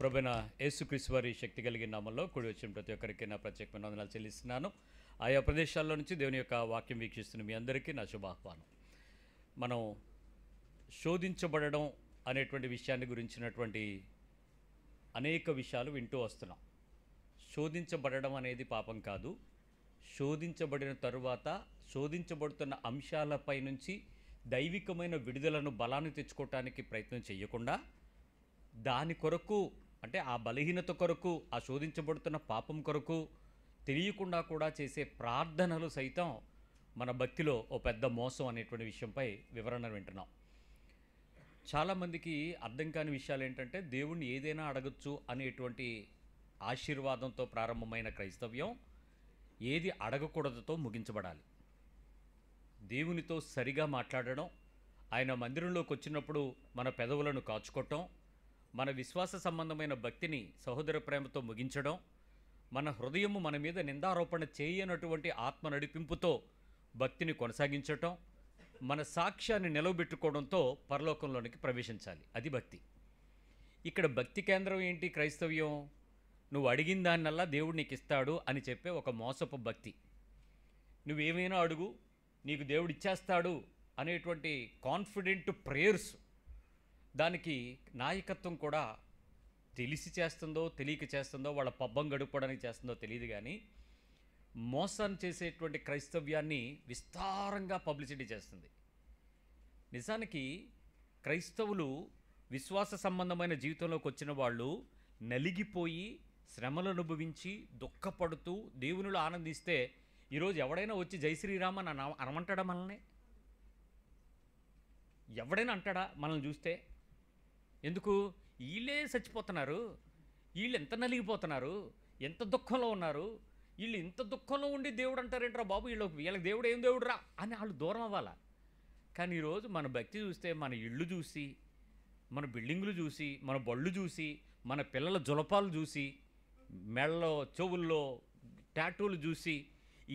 ప్రభువైన యేసుక్రీస్తు వారి శక్తి కలిగిన నామంలో కూడి వచ్చిన ప్రతి ఒక్కరికి నా ప్రత్యేకమైన వందనాలు చెల్లిస్తున్నాను. ఆయా ప్రదేశాల్లో నుంచి దేవుని యొక్క వాక్యం వీక్షిస్తున్న మీ అందరికీ నా శుభాహ్వానం. మనం శోధించబడడం అనేటువంటి విషయాన్ని గురించినటువంటి అనేక విషయాలు వింటూ వస్తున్నాం. శోధించబడడం అనేది పాపం కాదు. శోధించబడిన తరువాత శోధించబడుతున్న అంశాలపై నుంచి దైవికమైన విడుదలను బలాన్ని తెచ్చుకోవటానికి ప్రయత్నం చేయకుండా దాని కొరకు, అంటే ఆ బలహీనత కొరకు, ఆ శోధించబడుతున్న పాపం కొరకు తెలియకుండా కూడా చేసే ప్రార్థనలు సైతం మన భక్తిలో ఓ పెద్ద మోసం అనేటువంటి విషయంపై వివరణ వింటున్నాం. చాలామందికి అర్థం కాని విషయాలు ఏంటంటే, దేవుణ్ణి ఏదైనా అడగచ్చు అనేటువంటి ఆశీర్వాదంతో ప్రారంభమైన క్రైస్తవ్యం ఏది అడగకూడదుతో ముగించబడాలి. దేవునితో సరిగా మాట్లాడడం, ఆయన మందిరంలోకి వచ్చినప్పుడు మన పెదవులను కాచుకోవటం, మన విశ్వాస సంబంధమైన భక్తిని సహోదర ప్రేమతో ముగించడం, మన హృదయము మన మీద నిందారోపణ చేయనటువంటి ఆత్మ నడిపింపుతో భక్తిని కొనసాగించటం, మన సాక్ష్యాన్ని నిలవబెట్టుకోవడంతో పరలోకంలోనికి ప్రవేశించాలి. అది భక్తి. ఇక్కడ భక్తి కేంద్రం ఏంటి? క్రైస్తవ్యం. నువ్వు అడిగిన దాన్నల్లా దేవుడు నీకు ఇస్తాడు అని చెప్పే ఒక మోసపు భక్తి. నువ్వేమైనా అడుగు, నీకు దేవుడు ఇచ్చేస్తాడు అనేటువంటి కాన్ఫిడెంట్ ప్రేయర్స్, దానికి నాయకత్వం కూడా తెలిసి చేస్తుందో తెలియక చేస్తుందో, వాళ్ళ పబ్బం గడుపుకోవడానికి చేస్తుందో తెలియదు, కానీ మోసాన్ని చేసేటువంటి క్రైస్తవ్యాన్ని విస్తారంగా పబ్లిసిటీ చేస్తుంది. నిజానికి క్రైస్తవులు విశ్వాస సంబంధమైన జీవితంలోకి వచ్చిన వాళ్ళు నలిగిపోయి శ్రమలు అనుభవించి దుఃఖపడుతూ దేవునిలో ఆనందిస్తే ఈరోజు ఎవడైనా వచ్చి జై శ్రీరామ్ అని అనమంటాడా? మనల్ని ఎవడైనా అంటాడా మనల్ని చూస్తే? ఎందుకు? వీళ్ళే చచ్చిపోతున్నారు, వీళ్ళు ఎంత నలిగిపోతున్నారు, ఎంత దుఃఖంలో ఉన్నారు, వీళ్ళు ఇంత దుఃఖంలో ఉండి దేవుడు అంటారేంట్రా బాబు, వీళ్ళకి దేవుడు ఏం దేవుడు రా అని వాళ్ళు దూరం అవ్వాలా. కానీ ఈరోజు మన భక్తి చూస్తే, మన ఇళ్ళు చూసి, మన బిల్డింగులు చూసి, మన బళ్ళు చూసి, మన పిల్లల జులపాలు చూసి, మెళ్ళలో చెవుల్లో టాటూలు చూసి,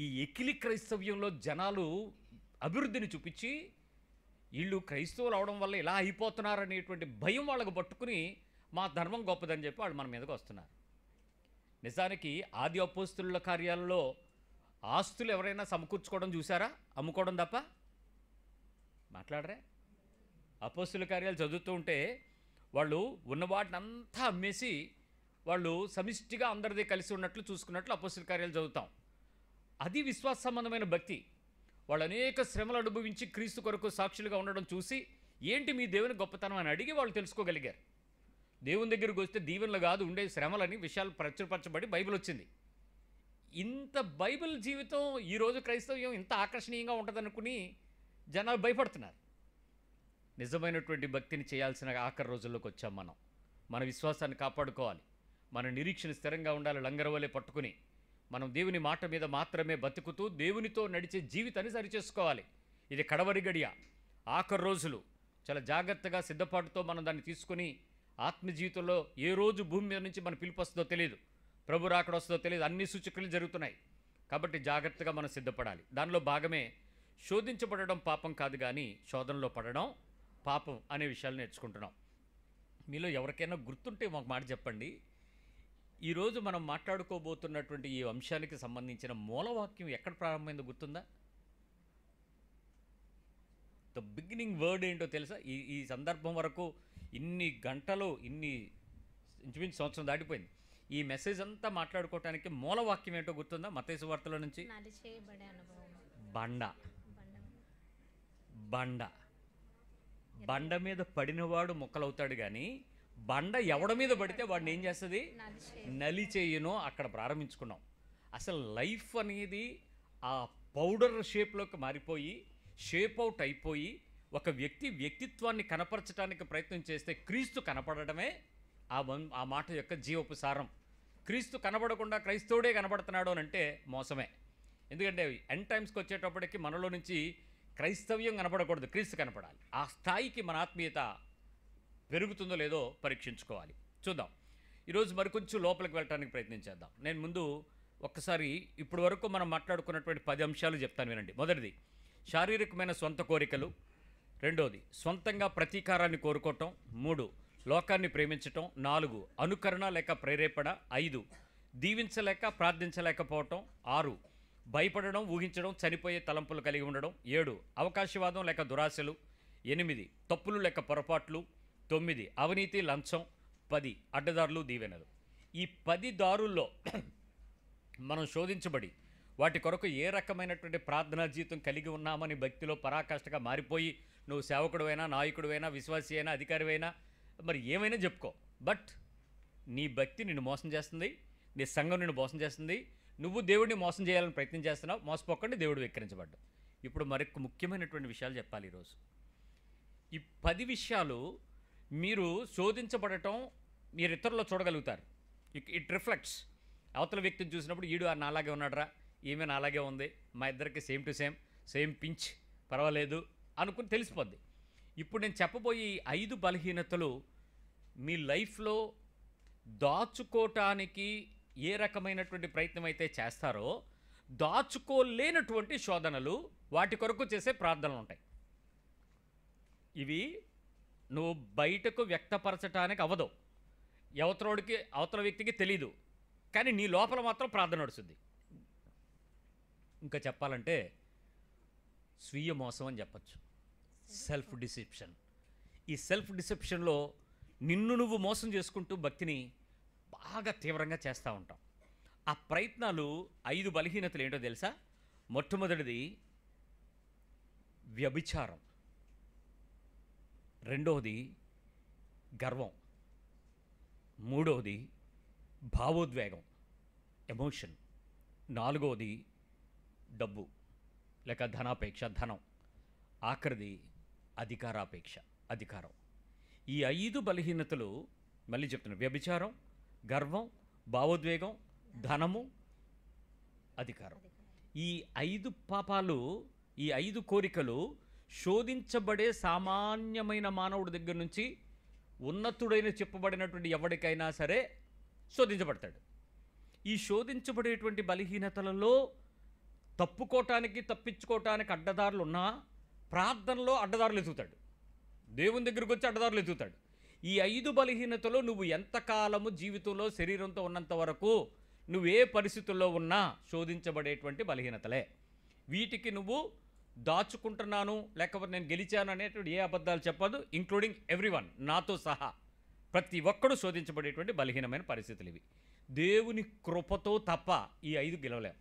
ఈ ఎకిలి క్రైస్తవ్యంలో జనాలు అభివృద్ధిని చూపించి వీళ్ళు క్రైస్తవులు అవడం వల్ల ఇలా అయిపోతున్నారనేటువంటి భయం వాళ్ళకు పట్టుకుని మా ధర్మం గొప్పదని చెప్పి వాళ్ళు మన మీదకి వస్తున్నారు. నిజానికి ఆది అపోస్తుల కార్యాలలో ఆస్తులు ఎవరైనా సమకూర్చుకోవడం చూసారా? అమ్ముకోవడం తప్ప మాట్లాడరే. అపోస్తుల కార్యాలు చదువుతూ ఉంటే వాళ్ళు ఉన్న వాటిని అంతా అమ్మేసి వాళ్ళు సమిష్టిగా అందరిది కలిసి ఉన్నట్లు చూసుకున్నట్లు అపోస్తుల కార్యాలు చదువుతాం. అది విశ్వాస సంబంధమైన భక్తి. వాళ్ళు అనేక శ్రమలు అనుభవించి క్రీస్తు కొరకు సాక్షులుగా ఉండడం చూసి ఏంటి మీ దేవుని గొప్పతనం అని అడిగి వాళ్ళు తెలుసుకోగలిగారు. దేవుని దగ్గరికి వస్తే దీవెనలు కాదు ఉండే శ్రమలని విషయాలు ప్రచురపరచబడి బైబిల్ వచ్చింది. ఇంత బైబిల్ జీవితం ఈరోజు క్రైస్తవ్యం ఇంత ఆకర్షణీయంగా ఉంటుందనుకుని జనాలు భయపడుతున్నారు. నిజమైనటువంటి భక్తిని చేయాల్సిన ఆఖరి రోజుల్లోకి వచ్చాం మనం. మన విశ్వాసాన్ని కాపాడుకోవాలి, మన నిరీక్షణ స్థిరంగా ఉండాలి. లంగరవలే పట్టుకుని మనం దేవుని మాట మీద మాత్రమే బతుకుతూ దేవునితో నడిచే జీవితాన్ని సరిచేసుకోవాలి. ఇది కడవరి గడియ, ఆఖరి రోజులు. చాలా జాగ్రత్తగా సిద్ధపాటుతో మనం దాన్ని తీసుకుని ఆత్మ జీవితంలో ఏ రోజు భూమి మీద నుంచి మన పిలుపు వస్తుందో తెలియదు, ప్రభు రాకడ వస్తుందో తెలియదు, అన్ని సూచకులు జరుగుతున్నాయి. కాబట్టి జాగ్రత్తగా మనం సిద్ధపడాలి. దానిలో భాగమే శోధించబడడం పాపం కాదు, కానీ శోధనలో పడడం పాపం అనే విషయాలు నేర్చుకుంటున్నాం. మీలో ఎవరికైనా గుర్తుంటే మాకు మాట చెప్పండి. ఈరోజు మనం మాట్లాడుకోబోతున్నటువంటి ఈ అంశానికి సంబంధించిన మూలవాక్యం ఎక్కడ ప్రారంభమైందో గుర్తుందా? ద బిగినింగ్ వర్డ్ ఏంటో తెలుసా? ఈ సందర్భం వరకు ఇన్ని గంటలు, ఇంచుమించు సంవత్సరం దాటిపోయింది. ఈ మెసేజ్ అంతా మాట్లాడుకోవటానికి మూలవాక్యం ఏంటో గుర్తుందా? మత్తయి సువార్తలో నుంచి బండ. బండ బండ మీద పడినవాడు మొక్కలవుతాడు, కానీ బండ ఎవడ మీద పడితే వాడిని ఏం చేస్తుంది? నలి చేయును. అక్కడ ప్రారంభించుకున్నాం. అసలు లైఫ్ అనేది ఆ పౌడర్ షేప్లోకి మారిపోయి షేప్ అవుట్ అయిపోయి ఒక వ్యక్తిత్వాన్ని కనపరచడానికి ప్రయత్నం చేస్తే క్రీస్తు కనపడటమే ఆ మాట యొక్క జీవపు సారం. క్రీస్తు కనబడకుండా క్రైస్తవుడే కనబడుతున్నాడు అని అంటే మోసమే. ఎందుకంటే ఎండ్ టైమ్స్కి వచ్చేటప్పటికి మనలో నుంచి క్రైస్తవ్యం కనపడకూడదు, క్రీస్తు కనపడాలి. ఆ స్థాయికి మన ఆత్మీయత పెరుగుతుందో లేదో పరీక్షించుకోవాలి. చూద్దాం. ఈరోజు మరికొంచెం లోపలికి వెళ్ళడానికి ప్రయత్నం చేద్దాం. నేను ముందు ఒక్కసారి ఇప్పటి వరకు మనం మాట్లాడుకున్నటువంటి 10 అంశాలు చెప్తాను, వినండి. మొదటిది శారీరకమైన సొంత కోరికలు. రెండోది సొంతంగా ప్రతీకారాన్ని కోరుకోవటం. 3 లోకాన్ని ప్రేమించటం. 4 అనుకరణ లేక ప్రేరేపణ. 5 దీవించలేక ప్రార్థించలేకపోవటం. 6 భయపడడం, ఊహించడం, చనిపోయే తలంపులు కలిగి ఉండడం. 7 అవకాశవాదం లేక దురాశలు. 8 తప్పులు లేక పొరపాట్లు. 9 అవినీతి, లంచం. 10 అడ్డదారులు, దీవెనలు. ఈ 10 దారుల్లో మనం శోధించబడి వాటి కొరకు ఏ రకమైనటువంటి ప్రార్థనా జీవితం కలిగి ఉన్నామని భక్తిలో పరాకాష్ఠగా మారిపోయి నువ్వు సేవకుడువైనా, నాయకుడువైనా, విశ్వాసి అయినా, అధికారివైనా, మరి ఏమైనా చెప్పుకో, బట్ నీ భక్తి నిన్ను మోసం చేస్తుంది, నీ సంఘం నిన్ను మోసం చేస్తుంది, నువ్వు దేవుడిని మోసం చేయాలని ప్రయత్నం చేస్తున్నావు. మోసపోకండి, దేవుడు వెక్కిరించబడ్డావు. ఇప్పుడు మరొక ముఖ్యమైనటువంటి విషయాలు చెప్పాలి ఈరోజు. ఈ 10 విషయాలు మీరు శోధించబడటం మీరు ఇతరుల్లో చూడగలుగుతారు. It reflects. అవతల వ్యక్తిని చూసినప్పుడు ఈడు నాలాగే ఉన్నాడురా, ఈమె నాలాగే ఉంది, మా ఇద్దరికి సేమ్ టు సేమ్ పించ్, పర్వాలేదు అనుకుని తెలిసిపోద్ది. ఇప్పుడు నేను చెప్పబోయే ఈ 5 బలహీనతలు మీ లైఫ్లో దాచుకోవటానికి ఏ రకమైనటువంటి ప్రయత్నం అయితే చేస్తారో, దాచుకోలేనటువంటి శోధనలు, వాటి కొరకు చేసే ప్రార్థనలు ఉంటాయి. ఇవి నువ్వు బయటకు వ్యక్తపరచడానికి అవ్వదు, అవతల వ్యక్తికి తెలీదు, కానీ నీ లోపల మాత్రం ప్రార్థన నడుస్తుంది. ఇంకా చెప్పాలంటే స్వీయ మోసం అని చెప్పచ్చు, సెల్ఫ్ డిసెప్షన్. ఈ సెల్ఫ్ డిసెప్షన్లో నిన్ను నువ్వు మోసం చేసుకుంటూ భక్తిని బాగా తీవ్రంగా చేస్తూ ఉంటాం. ఆ ప్రయత్నాలు 5 బలహీనతలు ఏంటో తెలుసా? మొట్టమొదటిది వ్యభిచారం, రెండవది గర్వం, మూడవది భావోద్వేగం, ఎమోషన్, నాలుగవది డబ్బు లేక ధనాపేక్ష, ధనం, ఆఖరిది అధికారాపేక్ష, అధికారం. ఈ 5 బలహీనతలు మళ్ళీ చెప్తున్నా: వ్యభిచారం, గర్వం, భావోద్వేగం, ధనము, అధికారం. ఈ 5 పాపాలు, ఈ 5 కోరికలు శోధించబడే సామాన్యమైన మానవుడి దగ్గర నుంచి ఉన్నతుడైన చెప్పబడినటువంటి ఎవరికైనా సరే శోధించబడతాడు. ఈ శోధించబడేటువంటి బలహీనతలలో తప్పించుకోవటానికి అడ్డదారులు ఉన్నా ప్రార్థనలో అడ్డదారులు ఎదుగుతాడు, దేవుని దగ్గరికి వచ్చి అడ్డదారులు ఎదుగుతాడు. ఈ 5 బలహీనతలో నువ్వు ఎంతకాలము జీవితంలో శరీరంతో ఉన్నంత వరకు నువ్వు ఏ పరిస్థితుల్లో ఉన్నా శోధించబడేటువంటి బలహీనతలే. వీటికి నువ్వు దాచుకుంటున్నాను లేకపోతే నేను గెలిచాను అనేటువంటి ఏ అబద్ధాలు చెప్పదు, ఇంక్లూడింగ్ ఎవ్రీవన్, నాతో సహా ప్రతి ఒక్కడు శోధించబడేటువంటి బలహీనమైన పరిస్థితులు ఇవి. దేవుని కృపతో తప్ప ఈ 5 గెలవలేం.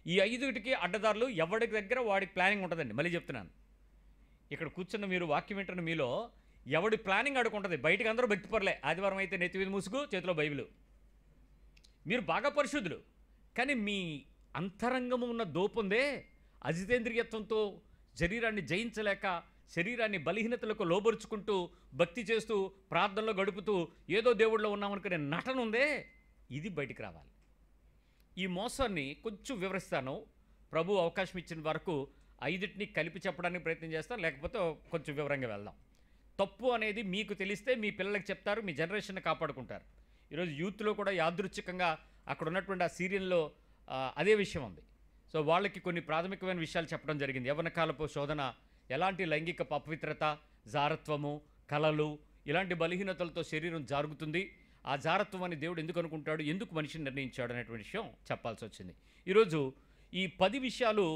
ఈ 5టికి అడ్డదారులు ఎవరి దగ్గర వాడి ప్లానింగ్ ఉంటుందండి. మళ్ళీ చెప్తున్నాను, ఇక్కడ కూర్చున్న మీరు వాక్యం వింటున్న మీలో ఎవడి ప్లానింగ్ అడుగుంటుంది. బయటకు అందరూ భక్తి పరులే, ఆదివారం అయితే నెత్తి మీద ముసుగు, చేతిలో బైబిలు, మీరు బాగా పరిశుద్ధులు, కానీ మీ అంతరంగము ఉన్న దోపుందే, అజితేంద్రియత్వంతో శరీరాన్ని జయించలేక శరీరాన్ని బలహీనతలకు లోబరుచుకుంటూ భక్తి చేస్తూ ప్రార్థనలో గడుపుతూ ఏదో దేవుళ్ళలో ఉన్నామనుకునే నటన ఉందే, ఇది బయటికి రావాలి. ఈ మోసాన్ని కొంచెం వివరిస్తాను. ప్రభు అవకాశం ఇచ్చిన వరకు 5టిని కలిపి చెప్పడానికి ప్రయత్నం చేస్తాను, లేకపోతే కొంచెం వివరంగా వెళ్దాం. తప్పు అనేది మీకు తెలిస్తే మీ పిల్లలకు చెప్తారు, మీ జనరేషన్ని కాపాడుకుంటారు. ఈరోజు యూత్లో కూడా యాదృచ్ఛికంగా అక్కడ ఉన్నటువంటి ఆ సీరియల్లో అదే విషయం ఉంది. సో వాళ్ళకి కొన్ని ప్రాథమికమైన విషయాలు చెప్పడం జరిగింది. యవ్వనకాలపు శోధన, ఎలాంటి లైంగిక అపవిత్రత, జారత్వము, కలలు, ఇలాంటి బలహీనతలతో శరీరం జారుగుతుంది. ఆ జారత్వం అని దేవుడు ఎందుకు అనుకుంటాడు, ఎందుకు మనిషిని నిర్ణయించాడు అనేటువంటి విషయం చెప్పాల్సి వచ్చింది. ఈరోజు ఈ 10 విషయాలు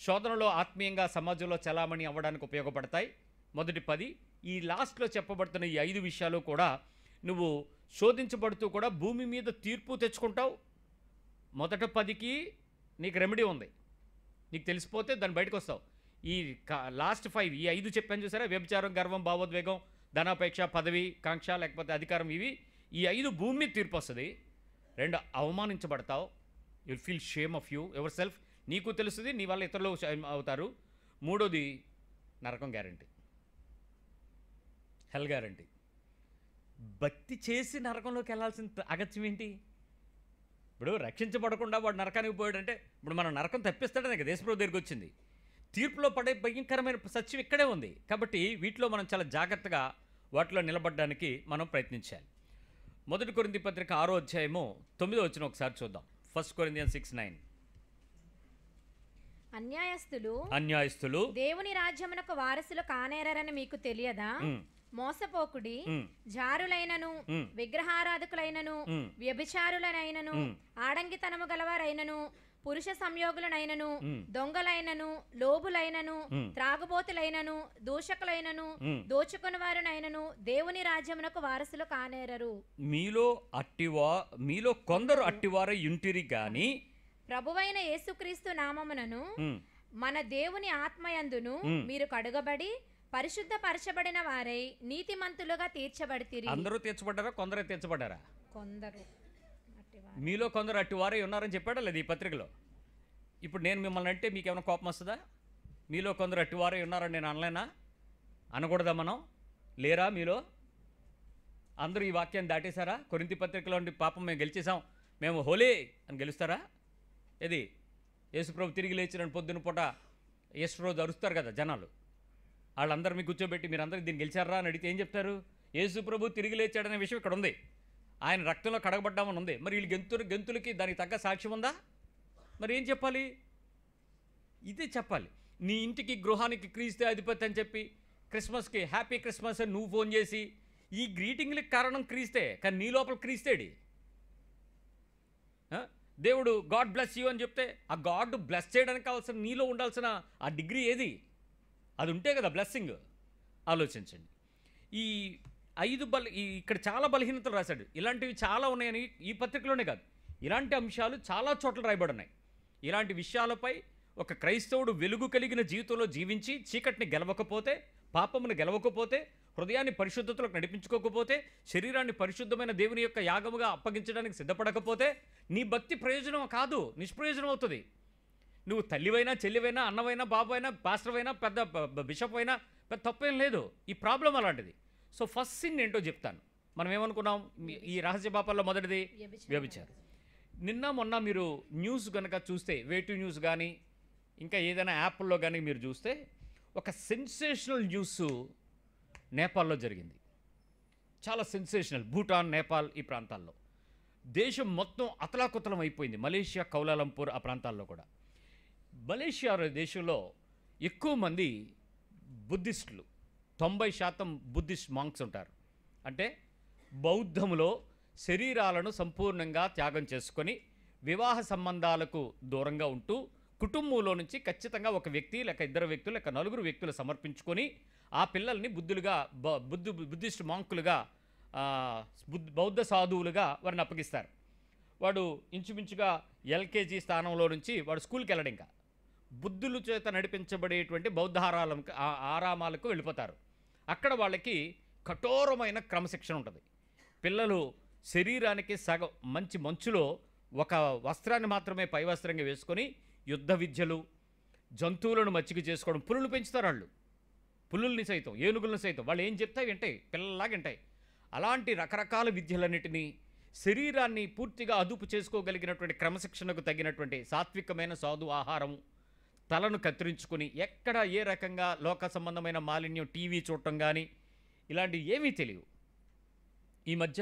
శోధనలో ఆత్మీయంగా సమాజంలో చలామణి అవ్వడానికి ఉపయోగపడతాయి. మొదటి 10. ఈ లాస్ట్లో చెప్పబడుతున్న ఈ 5 విషయాలు కూడా నువ్వు శోధించబడుతూ కూడా భూమి మీద తీర్పు తెచ్చుకుంటావు. మొదట 10కి నీకు రెమెడీ ఉంది, నీకు తెలిసిపోతే దాన్ని బయటకు వస్తావు. ఈ లాస్ట్ 5, ఈ 5 చెప్పాను చూసారా, వ్యభిచారం, గర్వం, భావోద్వేగం, ధనాపేక్ష, పదవి కాంక్ష లేకపోతే అధికారం, ఈ 5 భూమి మీద తీర్పు వస్తుంది. 2 అవమానించబడతావు, you'll feel shame of you ever self, నీకు తెలుస్తుంది, నీ వల్ల ఇతరులు అవుతారు. 3వది నరకం గ్యారంటీ, హెల్ గ్యారంటీ. భక్తి చేసి నరకంలోకి వెళ్ళాల్సిన అగత్యం ఏంటి? ఇప్పుడు రక్షించబడకుండా వాడు నరకానికి పోయాడంటే ఇప్పుడు మనం నరకం తప్పిస్తాడనే కదా దేశప్రభు దగ్గరికి వచ్చింది. తీర్పులో పడే భయంకరమైన సత్యం ఇక్కడే ఉంది. కాబట్టి వీటిలో మనం చాలా జాగ్రత్తగా వాటిలో నిలబడడానికి మనం ప్రయత్నించాలి. 1 కొరింథీ పత్రిక 6వ అధ్యాయము 9వ వచనం ఒకసారి చూద్దాం. 1 Corinthians 6:9. అన్యాయస్తులు దేవుని రాజ్యమునకు వారసులు కానేరని మీకు తెలియదా? మోసపోకుడి, ఉమ్, జారులైనను ఉమ్, విగ్రహారాధకులైనను ఉమ్, వ్యభిచారులనైనను ఉమ్, ఆడంగితనము గలవారైనను పురుష సంయోగులనైనను ఉమ్, దొంగలైనను లోబులైనను ఉమ్, త్రాగుబోతులైనను దూషకులైనను ఉమ్. దోచుకుని వారునైనను దేవుని రాజ్యమునకు వారసులు కానేరరు. మీలో కొందరు అట్టివారై యుంటిరి గాని ప్రభువైన యేసుక్రీస్తు నామమునను ఉమ్, మన దేవుని ఆత్మయందును ఉమ్. మీరు కడుగబడి పరిశుద్ధపరచబడిన వారై నీతిమంతులుగా తీర్చబడితిరి. అందరూ తీర్చబడ్డారా, కొందరే తీర్చబడ్డారా? కొందరు అట్టివారు. మీలో కొందరు అట్టివారై ఉన్నారని చెప్పాడా లేదు ఈ పత్రికలో? ఇప్పుడు నేను మిమ్మల్ని అంటే మీకు ఏమైనా కోపం వస్తుందా? మీలో కొందరు అట్టివారై ఉన్నారని నేను అనలేనా? అనకూడదా మనం? లేరా మీలో? అందరూ ఈ వాక్యాన్ని దాటేశారా? కొరింథీ పత్రికలో ఉండి పాపం మేము గెలిచేసాం, మేము హోలీ అని గెలుస్తారా? ఏది యేసుప్రభు తిరిగి లేచిన పొద్దున పూట యేసు రోజు అరుస్తారు కదా జనాలు, వాళ్ళందరూ మీకు కూర్చోబెట్టి మీరందరూ దీన్ని గెలిచారా అని అడిగితే ఏం చెప్తారు? యేసుప్రభు తిరిగి లేచాడనే విషయం ఇక్కడ ఉంది, ఆయన రక్తంలో కడగబడ్డామని ఉంది. మరి వీళ్ళు గెంతులకి దానికి తగ్గ సాక్ష్యం ఉందా? మరి ఏం చెప్పాలి? ఇదే చెప్పాలి. నీ ఇంటికి గృహానికి క్రీస్తే అధిపతి అని చెప్పి క్రిస్మస్కి హ్యాపీ క్రిస్మస్ అని నువ్వు ఫోన్ చేసి ఈ గ్రీటింగ్లకి కారణం క్రీస్తే, కానీ నీ లోపల క్రీస్తేడి. దేవుడు గాడ్ బ్లెస్ యూ అని చెప్తే ఆ గాడ్ బ్లెస్ చేయడానికి కావాల్సిన నీలో ఉండాల్సిన ఆ డిగ్రీ ఏది? అది ఉంటే కదా బ్లెస్సింగ్. ఆలోచించండి. ఈ ఇక్కడ చాలా బలహీనతలు రాశాడు. ఇలాంటివి చాలా ఉన్నాయని ఈ పత్రికలోనే కాదు, ఇలాంటి అంశాలు చాలా చోట్ల రాయబడి ఉన్నాయి. ఇలాంటి విషయాలపై ఒక క్రైస్తవుడు వెలుగు కలిగిన జీవితంలో జీవించి చీకటిని గెలవకపోతే, పాపమును గెలవకపోతే, హృదయాన్ని పరిశుద్ధతలకు నడిపించుకోకపోతే, శరీరాన్ని పరిశుద్ధమైన దేవుని యొక్క యాగముగా అప్పగించడానికి సిద్ధపడకపోతే నీ భక్తి ప్రయోజనం కాదు, నిష్ప్రయోజనం అవుతుంది. నువ్వు తల్లివైనా, చెల్లివైనా, అన్నవైనా, బాబు అయినా, పాస్టర్ అయినా, పెద్ద బిషప్ అయినా పెద్ద తప్పేం లేదు. ఈ ప్రాబ్లం అలాంటిది. సో ఫస్ట్ సిన్ ఏంటో చెప్తాను. మనం ఏమనుకున్నాం? ఈ రహస్య పాపాల్లో మొదటిది వ్యభిచారం. నిన్న మొన్న మీరు న్యూస్ కనుక చూస్తే, వేటు న్యూస్ కానీ ఇంకా ఏదైనా యాప్ల్లో కానీ మీరు చూస్తే ఒక సెన్సేషనల్ న్యూస్ నేపాల్లో జరిగింది. చాలా సెన్సేషనల్. భూటాన్, నేపాల్ ఈ ప్రాంతాల్లో దేశం మొత్తం అతలాకుతలం అయిపోయింది. మలేషియా, కౌలాలంపూర్ ఆ ప్రాంతాల్లో కూడా. మలేషియా దేశంలో ఎక్కువ మంది బుద్ధిస్టులు, 90% బుద్ధిస్ట్ మాంక్స్ ఉంటారు. అంటే బౌద్ధములో శరీరాలను సంపూర్ణంగా త్యాగం చేసుకొని వివాహ సంబంధాలకు దూరంగా ఉంటూ కుటుంబంలో నుంచి ఖచ్చితంగా ఒక వ్యక్తి లేక ఇద్దరు వ్యక్తులు లేక నలుగురు వ్యక్తులు సమర్పించుకొని ఆ పిల్లల్ని బుద్ధిస్ట్ మాంకులుగా, బౌద్ధ సాధువులుగా వారిని అప్పగిస్తారు. వాడు ఇంచుమించుగా ఎల్కేజీ స్థానంలో నుంచి వాడు స్కూల్కి వెళ్ళడం, ఇంకా బుద్ధుల చేత నడిపించబడేటువంటి బౌద్ధ ఆరామాలకు వెళ్ళిపోతారు. అక్కడ వాళ్ళకి కఠోరమైన క్రమశిక్షణ ఉంటుంది. పిల్లలు శరీరానికి సగం మంచులో ఒక వస్త్రాన్ని మాత్రమే పై వస్త్రంగా వేసుకొని యుద్ధ విద్యలు, జంతువులను మచ్చిక చేసుకోవడం, పులులు పెంచుతారు వాళ్ళు, పులుల్ని సైతం, ఏనుగులను సైతం వాళ్ళు ఏం చెప్తాయి వింటాయి, పిల్లల్లాగా వింటాయి. అలాంటి రకరకాల విద్యలన్నిటినీ, శరీరాన్ని పూర్తిగా అదుపు చేసుకోగలిగినటువంటి క్రమశిక్షణకు తగినటువంటి సాత్వికమైన సాధు ఆహారం, తలను కత్తిరించుకొని ఎక్కడ ఏ రకంగా లోక సంబంధమైన మాలిన్యం, టీవీ చూడటం కానీ ఇలాంటివి ఏమీ తెలియవు. ఈ మధ్య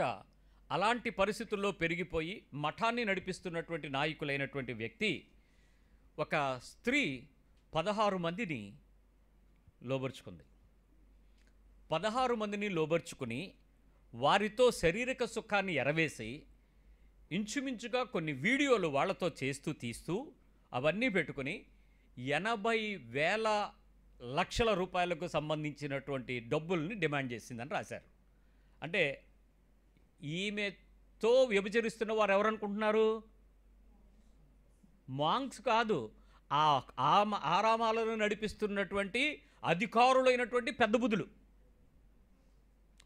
అలాంటి పరిస్థితుల్లో పెరిగిపోయి మఠాన్ని నడిపిస్తున్నటువంటి నాయకులైనటువంటి వ్యక్తి, ఒక స్త్రీ 16 మందిని లోబర్చుకుంది. 16 మందిని లోబర్చుకుని వారితో శారీరక సుఖాన్ని ఎరవేసి ఇంచుమించుగా కొన్ని వీడియోలు వాళ్ళతో తీస్తూ అవన్నీ పెట్టుకుని 80,000 రూపాయలకు సంబంధించినటువంటి డబ్బుల్ని డిమాండ్ చేసిందని రాశారు. అంటే ఈమెతో వ్యభిచరిస్తున్న వారు ఎవరనుకుంటున్నారు? మాంక్స్ కాదు, ఆరామాలను నడిపిస్తున్నటువంటి అధికారులైనటువంటి పెద్ద బుద్ధులు,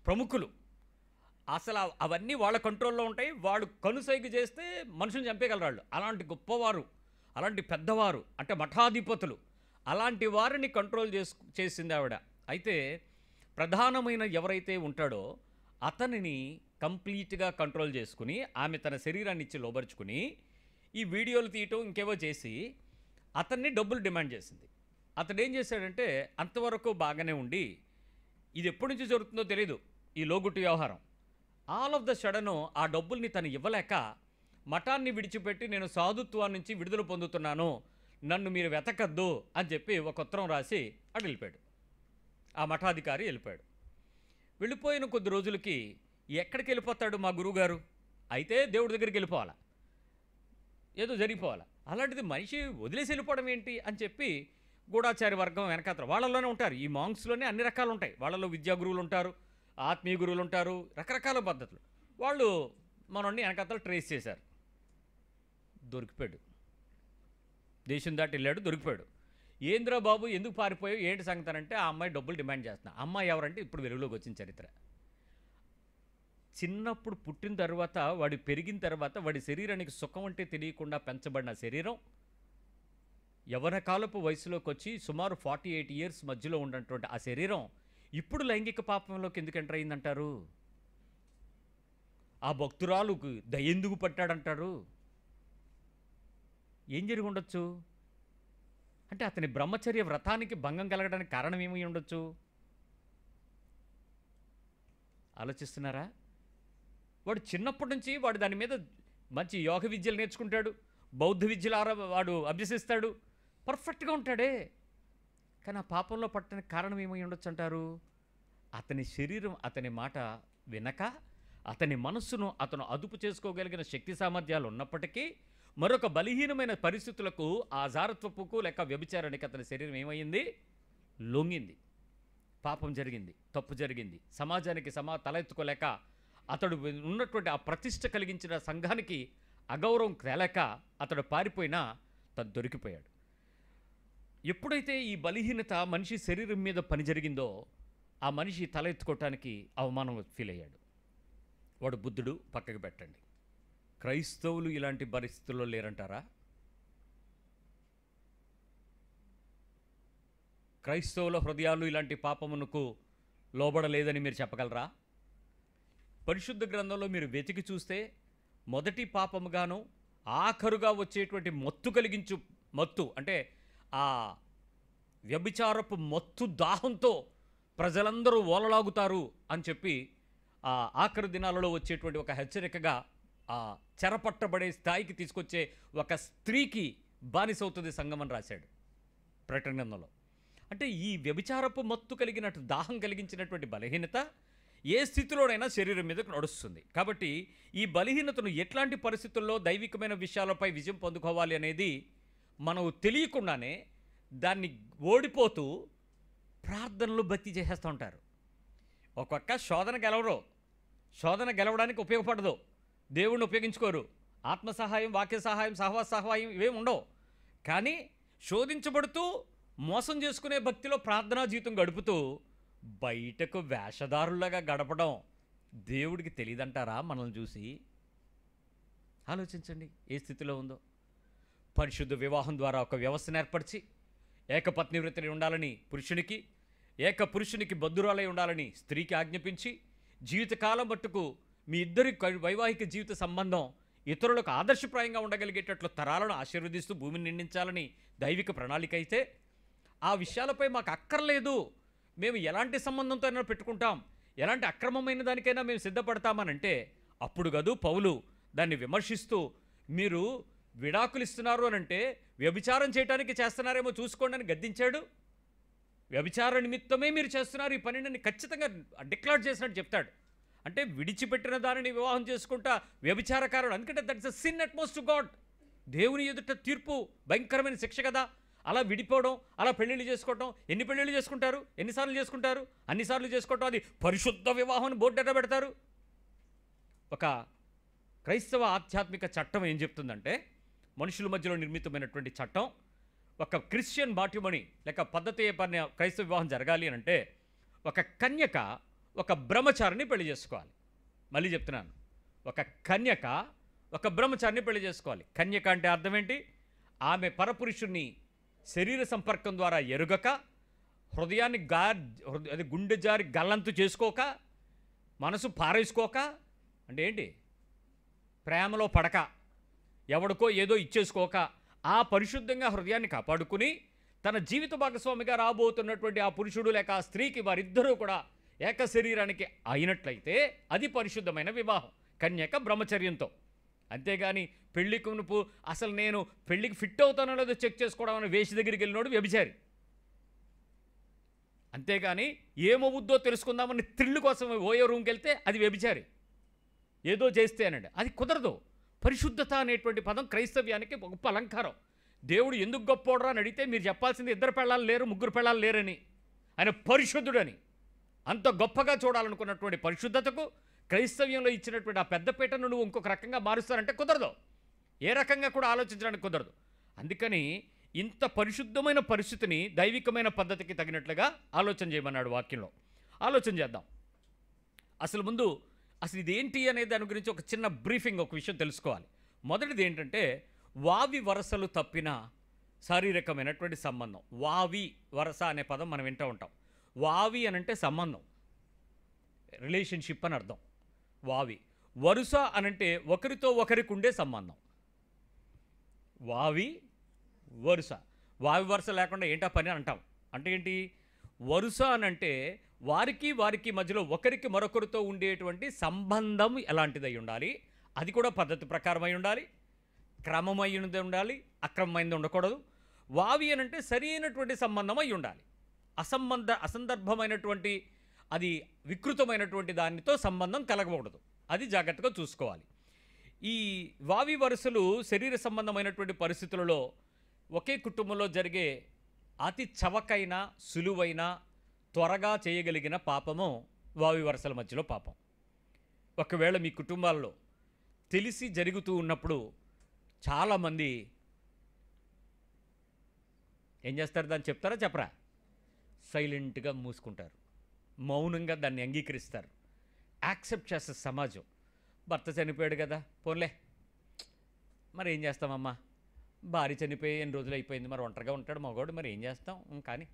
ప్రముఖులు. అసలు అవన్నీ వాళ్ళ కంట్రోల్లో ఉంటాయి. వాళ్ళు కనుసైగ చేస్తే మనుషులు చంపేయగలరాళ్ళు. అలాంటి గొప్పవారు, అలాంటి పెద్దవారు, అంటే మఠాధిపతులు, అలాంటి వారిని కంట్రోల్ చేసింది ఆవిడ. అయితే ప్రధానమైన ఎవరైతే ఉంటాడో అతనిని కంప్లీట్గా కంట్రోల్ చేసుకుని ఆమె తన శరీరాన్ని ఇచ్చి లోబరుచుకుని ఈ వీడియోలు తీయటం ఇంకేవో చేసి అతన్ని డబ్బులు డిమాండ్ చేసింది. అతడు ఏం చేశాడంటే, అంతవరకు బాగానే ఉండి ఇది ఎప్పటి నుంచి జరుగుతుందో తెలియదు ఈ లోగుట్టు వ్యవహారం. ఆల్ ఆఫ్ ద సడన్ ఆ డబ్బుల్ని తను ఇవ్వలేక మఠాన్ని విడిచిపెట్టి నేను సాధుత్వాన్ని నుంచి విడుదల పొందుతున్నాను, నన్ను మీరు వెతకద్దు అని చెప్పి ఒక ఉత్తరం రాసి అటు వెళ్ళిపోయాడు. ఆ మఠాధికారి వెళ్ళిపోయాడు. వెళ్ళిపోయిన కొద్ది రోజులకి ఎక్కడికి వెళ్ళిపోతాడు మా గురువుగారు? అయితే దేవుడి దగ్గరికి వెళ్ళిపోవాలా, ఏదో జరిగిపోవాలా. అలాంటిది మనిషి వదిలేసి వెళ్ళిపోవడం ఏంటి అని చెప్పి గూఢాచారి వర్గం వెనకాతల వాళ్ళలోనే ఉంటారు. ఈ మాంగ్స్లోనే అన్ని రకాలు ఉంటాయి. వాళ్ళలో విద్యా గురువులు ఉంటారు, ఆత్మీయ గురువులు ఉంటారు, రకరకాల పద్ధతులు. వాళ్ళు మనల్ని వెనకాతల ట్రేస్ చేశారు. దొరికిపోయాడు, దేశం దాటి వెళ్ళాడు, దొరికిపోయాడు. ఏంద్రా బాబు ఎందుకు పారిపోయావు, ఏంటి సంగతి అంటే ఆ అమ్మాయి డబ్బులు డిమాండ్ చేస్తున్నా. అమ్మాయి ఎవరంటే ఇప్పుడు వెలుగులోకి వచ్చిన చరిత్ర. చిన్నప్పుడు పుట్టిన తర్వాత వాడు పెరిగిన తర్వాత వాడి శరీరానికి సుఖం అంటే తెలియకుండా పెంచబడిన శరీరం యవ్వన కాలపు వయసులోకి వచ్చి సుమారు 48 ఇయర్స్ మధ్యలో ఉన్నటువంటి ఆ శరీరం ఇప్పుడు లైంగిక పాపంలోకి ఎందుకు ఎంటర్ అయిందంటారు? ఆ భక్తురాలుకు దయ్యెందుకు పట్టాడంటారు? ఏం జరిగి ఉండొచ్చు? అంటే అతని బ్రహ్మచర్య వ్రతానికి భంగం కలగడానికి కారణం ఏమై ఉండొచ్చు? ఆలోచిస్తున్నారా? వాడు చిన్నప్పటి నుంచి వాడు దాని మీద మంచి యోగ విద్యలు నేర్చుకుంటాడు, బౌద్ధ విద్యలు వాడు అభ్యసిస్తాడు, పర్ఫెక్ట్గా ఉంటాడే. కానీ ఆ పాపంలో పట్టడానికి కారణం ఏమై ఉండొచ్చు అంటారు? అతని శరీరం అతని మాట వినక, అతని మనస్సును అతను అదుపు చేసుకోగలిగిన శక్తి సామర్థ్యాలు ఉన్నప్పటికీ మరొక బలహీనమైన పరిస్థితులకు, ఆ జారత్వపుకు లేక వ్యభిచారానికి అతని శరీరం ఏమైంది? లొంగింది. పాపం జరిగింది, తప్పు జరిగింది. సమాజానికి తల ఎత్తుకోలేక అతడు ఉన్నటువంటి ఆ ప్రతిష్ట కలిగించిన సంఘానికి అగౌరవం తేలేక అతడు పారిపోయినా తను దొరికిపోయాడు. ఎప్పుడైతే ఈ బలహీనత మనిషి శరీరం మీద పని జరిగిందో ఆ మనిషి తల ఎత్తుకోవటానికి అవమానం ఫీల్ అయ్యాడు. వాడు బుద్ధుడు పక్కకు పెట్టండి. క్రైస్తవులు ఇలాంటి పరిస్థితుల్లో లేరంటారా? క్రైస్తవుల హృదయాలు ఇలాంటి పాపమునకు లోబడలేదని మీరు చెప్పగలరా? పరిశుద్ధ గ్రంథంలో మీరు వెతికి చూస్తే మొదటి పాపముగాను ఆఖరుగా వచ్చేటువంటి మత్తు కలిగించు మత్తు అంటే ఆ వ్యభిచారపు మత్తు దాహంతో ప్రజలందరూ ఓలలాగుతారు అని చెప్పి ఆ ఆఖరి దినాలలో వచ్చేటువంటి ఒక హెచ్చరికగా ఆ చెరపట్టబడే స్థాయికి తీసుకొచ్చే ఒక స్త్రీకి బానిసవుతుంది సంఘం అని రాశాడు ప్రకటన గ్రంథంలో. అంటే ఈ వ్యభిచారపు మత్తు కలిగినట్టు దాహం కలిగించినటువంటి బలహీనత ఏ స్థితిలోనైనా శరీరం మీదకు నడుస్తుంది. కాబట్టి ఈ బలహీనతను ఎట్లాంటి పరిస్థితుల్లో దైవికమైన విషయాలపై విజయం పొందుకోవాలి అనేది మనం తెలియకుండానే దాన్ని ఓడిపోతూ ప్రార్థనలు భక్తి చేసేస్తూ ఉంటారు. ఒక్కొక్క శోధన గెలవరు, శోధన గెలవడానికి ఉపయోగపడదు, దేవుణ్ణి ఉపయోగించుకోరు, ఆత్మ సహాయం, వాక్య సహాయం, సహవాస సహాయం ఇవేమి ఉండవు. కానీ శోధించబడుతూ మోసం చేసుకునే భక్తిలో ప్రార్థనా జీవితం గడుపుతూ బయటకు వేషధారులాగా గడపడం దేవుడికి తెలియదంటారా? మనల్ని చూసి ఆలోచించండి ఏ స్థితిలో ఉందో. పరిశుద్ధ వివాహం ద్వారా ఒక వ్యవస్థను ఏర్పరిచి ఏకపత్ని వృత్తిని ఉండాలని పురుషునికి, ఏక పురుషునికి బద్ధురాలై ఉండాలని స్త్రీకి ఆజ్ఞాపించి జీవితకాలం మట్టుకు మీ ఇద్దరి వైవాహిక జీవిత సంబంధం ఇతరులకు ఆదర్శప్రాయంగా ఉండగలిగేటట్లు తరాలను ఆశీర్వదిస్తూ భూమిని నిండించాలని దైవిక ప్రణాళిక అయితే, ఆ విషయాలపై మాకు అక్కర్లేదు, మేము ఎలాంటి సంబంధంతో అయినా పెట్టుకుంటాం, ఎలాంటి అక్రమమైన దానికైనా మేము సిద్ధపడతామనంటే అప్పుడు గదు పౌలు దాన్ని విమర్శిస్తూ మీరు విడాకులు ఇస్తున్నారు అనంటే వ్యభిచారం చేయడానికి చేస్తున్నారేమో చూసుకోండి అని గద్దించాడు. వ్యభిచార నిమిత్తమే మీరు చేస్తున్నారు ఈ పనిని ఖచ్చితంగా డిక్లేర్ చేసినట్టు చెప్తాడు. అంటే విడిచిపెట్టిన దానిని వివాహం చేసుకుంటా వ్యభిచారకారుడు, ఎందుకంటే that is a sin at most to God. దేవుని ఎదుట తీర్పు భయంకరమైన శిక్ష కదా. అలా విడిపోవడం, అలా పెళ్ళిళ్ళు చేసుకోవడం, ఎన్ని పెళ్ళిళ్ళు చేసుకుంటారు, ఎన్నిసార్లు చేసుకుంటారు, అన్నిసార్లు చేసుకోవటం, అది పరిశుద్ధ వివాహం అని బోర్డు ఎట్లా పెడతారు? ఒక క్రైస్తవ ఆధ్యాత్మిక చట్టం ఏం చెప్తుందంటే, మనుషుల మధ్యలో నిర్మితమైనటువంటి చట్టం, ఒక క్రిస్టియన్ బాట్యమణి లేక పద్ధతి పని క్రైస్తవ వివాహం జరగాలి అని అంటే ఒక కన్యక ఒక బ్రహ్మచారిని పెళ్లి చేసుకోవాలి. మళ్ళీ చెప్తున్నాను, ఒక కన్యక ఒక బ్రహ్మచారిని పెళ్లి చేసుకోవాలి. కన్యక అంటే అర్థం ఏంటి? ఆమె పరపురుషుణ్ణి శరీర సంపర్కం ద్వారా ఎరుగక, హృదయాన్ని అది గుండె జారి గల్లంతు చేసుకోక, మనసు పారేసుకోక, అంటే ఏంటి? ప్రేమలో పడక, ఎవడికో ఏదో ఇచ్చేసుకోక, ఆ పరిశుద్ధంగా హృదయాన్ని కాపాడుకుని తన జీవిత భాగస్వామిగా రాబోతున్నటువంటి ఆ పురుషుడు లేక ఆ స్త్రీకి వారిద్దరూ కూడా ఏక శరీరానికి అయినట్లయితే అది పరిశుద్ధమైన వివాహం, కన్యక బ్రహ్మచర్యంతో. అంతేగాని పెళ్లికి మునుపు అసలు నేను పెళ్లికి ఫిట్ అవుతానో లేదో చెక్ చేసుకోవడం అని వేసి దగ్గరికి వెళ్ళినోడు వ్యభిచారి. అంతేగాని ఏమవుద్దో తెలుసుకుందామని థ్రిల్ కోసం ఓయో రూమ్కి వెళ్తే అది వ్యభిచారి, ఏదో చేస్తే అనండి, అది కుదరదు. పరిశుద్ధత అనేటువంటి పదం క్రైస్తవ్యానికి గొప్ప అలంకారం. దేవుడు ఎందుకు గొప్పోడరా అని అడిగితే మీరు చెప్పాల్సింది 2 పెళ్ళాలు లేరు 3 పెళ్ళాలు లేరని, ఆయన పరిశుద్ధుడని. అంత గొప్పగా చూడాలనుకున్నటువంటి పరిశుద్ధతకు క్రైస్తవ్యంలో ఇచ్చినటువంటి ఆ పెద్దపీటను నువ్వు ఇంకొక రకంగా మారుస్తారంటే కుదరదు, ఏ రకంగా కూడా ఆలోచించడానికి కుదరదు. అందుకని ఇంత పరిశుద్ధమైన పరిస్థితిని దైవికమైన పద్ధతికి తగినట్లుగా ఆలోచన చేయమన్నాడు వాక్యంలో. ఆలోచన చేద్దాం. ముందు అసలు ఇదేంటి అనే దాని గురించి ఒక చిన్న బ్రీఫింగ్, ఒక విషయం తెలుసుకోవాలి. మొదటిది ఏంటంటే వావి వరసలు తప్పిన శారీరకమైనటువంటి సంబంధం. వావి వరస అనే పదం మనం వింటూ ఉంటాం. వావి అనంటే సంబంధం, రిలేషన్షిప్ అని అర్థం. వావి వరుస అనంటే ఒకరితో ఒకరికి ఉండే సంబంధం. వావి వరుస, వావి వరుస లేకుండా ఏంటా పని అంటాం. అంటే ఏంటి? వరుస అనంటే వారికి మధ్యలో ఒకరికి మరొకరితో ఉండేటువంటి సంబంధం ఎలాంటిదై ఉండాలి, అది కూడా పద్ధతి ప్రకారమై ఉండాలి, క్రమమైనది ఉండాలి, అక్రమమైనది ఉండకూడదు. వావి అనంటే సరి అయినటువంటి సంబంధం అయి ఉండాలి. అసందర్భమైనటువంటి, అది వికృతమైనటువంటి దానితో సంబంధం కలగకూడదు, అది జాగ్రత్తగా చూసుకోవాలి. ఈ వావి వరుసలు శరీర సంబంధమైనటువంటి పరిస్థితులలో ఒకే కుటుంబంలో జరిగే అతి చవకైన, సులువైన, త్వరగా చేయగలిగిన పాపము వావి వరుసల మధ్యలో పాపం. ఒకవేళ మీ కుటుంబాల్లో తెలిసి జరుగుతూ ఉన్నప్పుడు చాలామంది ఏం చేస్తారు? దాన్ని చెప్తారా చెప్పరా? సైలెంట్గా మూసుకుంటారు, మౌనంగా దాన్ని అంగీకరిస్తారు, యాక్సెప్ట్ చేస్తారు సమాజం. భర్త చనిపోయాడు కదా, పోన్లే మరి ఏం చేస్తామమ్మా, భార్య చనిపోయి ఎన్ని రోజులు అయిపోయింది, మరి ఒంటరిగా ఉంటాడు మగవాడు, మరి ఏం చేస్తాం, కానీ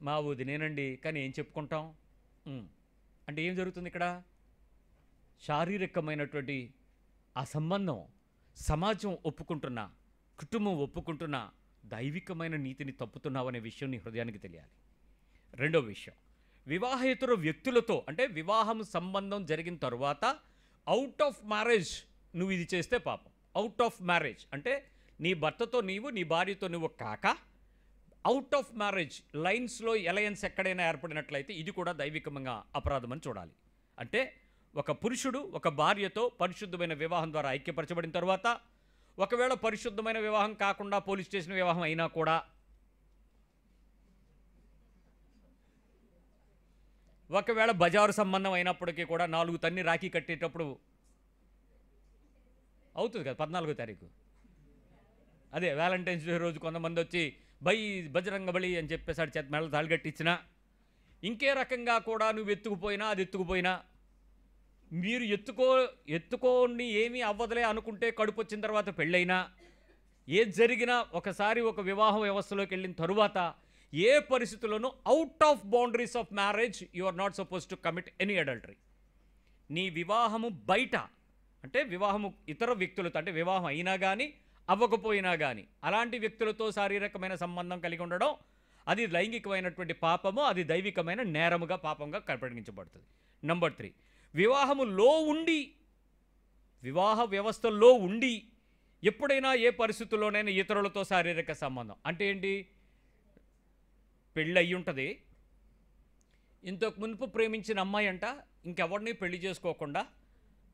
మా వదినేనండి, కానీ ఏం చెప్పుకుంటాం అంటే ఏం జరుగుతుంది ఇక్కడ? శారీరకమైనటువంటి ఆ సంబంధం సమాజం ఒప్పుకుంటున్నా, కుటుంబం ఒప్పుకుంటున్నా, దైవికమైన నీతిని తప్పుతున్నావు అనే విషయం నీ హృదయానికి తెలియాలి. రెండో విషయం, వివాహేతర వ్యక్తులతో, అంటే వివాహం సంబంధం జరిగిన తరువాత అవుట్ ఆఫ్ మ్యారేజ్ నువ్వు ఇది చేస్తే పాపం. అవుట్ ఆఫ్ మ్యారేజ్ అంటే నీ భర్తతో నీవు, నీ భార్యతో నువ్వు కాక అవుట్ ఆఫ్ మ్యారేజ్ లైన్స్లో అలయన్స్ ఎక్కడైనా ఏర్పడినట్లయితే ఇది కూడా దైవికంగా అపరాధం అని చూడాలి. అంటే ఒక పురుషుడు ఒక భార్యతో పరిశుద్ధమైన వివాహం ద్వారా ఐక్యపరచబడిన తర్వాత, ఒకవేళ పరిశుద్ధమైన వివాహం కాకుండా పోలీస్ స్టేషన్ వివాహం అయినా కూడా, ఒకవేళ బజారు సంబంధం అయినప్పటికీ కూడా 4 తన్ని రాఖీ కట్టేటప్పుడు అవుతుంది కదా, 14వ తారీఖు, అదే వ్యాలంటైన్స్ డే రోజు కొంతమంది వచ్చి బజరంగ బలి అని చెప్పేసాడు, చేత మెడలు తాళి కట్టించినా, ఇంకే రకంగా కూడా నువ్వు ఎత్తుకుపోయినా, అది ఎత్తుకుపోయినా, మీరు ఎత్తుకోని ఏమీ అవ్వదులే అనుకుంటే కడుపు వచ్చిన తర్వాత పెళ్ళైనా, ఏది జరిగినా ఒకసారి ఒక వివాహ వ్యవస్థలోకి వెళ్ళిన తరువాత ఏ పరిస్థితుల్లోనూ out of boundaries of marriage you are not suppose to commit any adultery. నీ వివాహము బయట, అంటే వివాహము ఇతర వ్యక్తులతో, అంటే వివాహం అయినా కానీ అవ్వకపోయినా కానీ అలాంటి వ్యక్తులతో శారీరకమైన సంబంధం కలిగి ఉండడం, అది లైంగికమైనటువంటి పాపము, అది దైవికమైన నేరముగా, పాపంగా పరిగణించబడుతుంది. నంబర్ 3, వివాహములో ఉండి, వివాహ వ్యవస్థల్లో ఉండి ఎప్పుడైనా ఏ పరిస్థితుల్లోనైనా ఇతరులతో శారీరక సంబంధం. అంటే ఏంటి? పెళ్ళి అయ్యి ఉంటుంది, ఇంతకు మునుపు ప్రేమించిన అమ్మాయి అంట ఇంకెవరిని పెళ్లి చేసుకోకుండా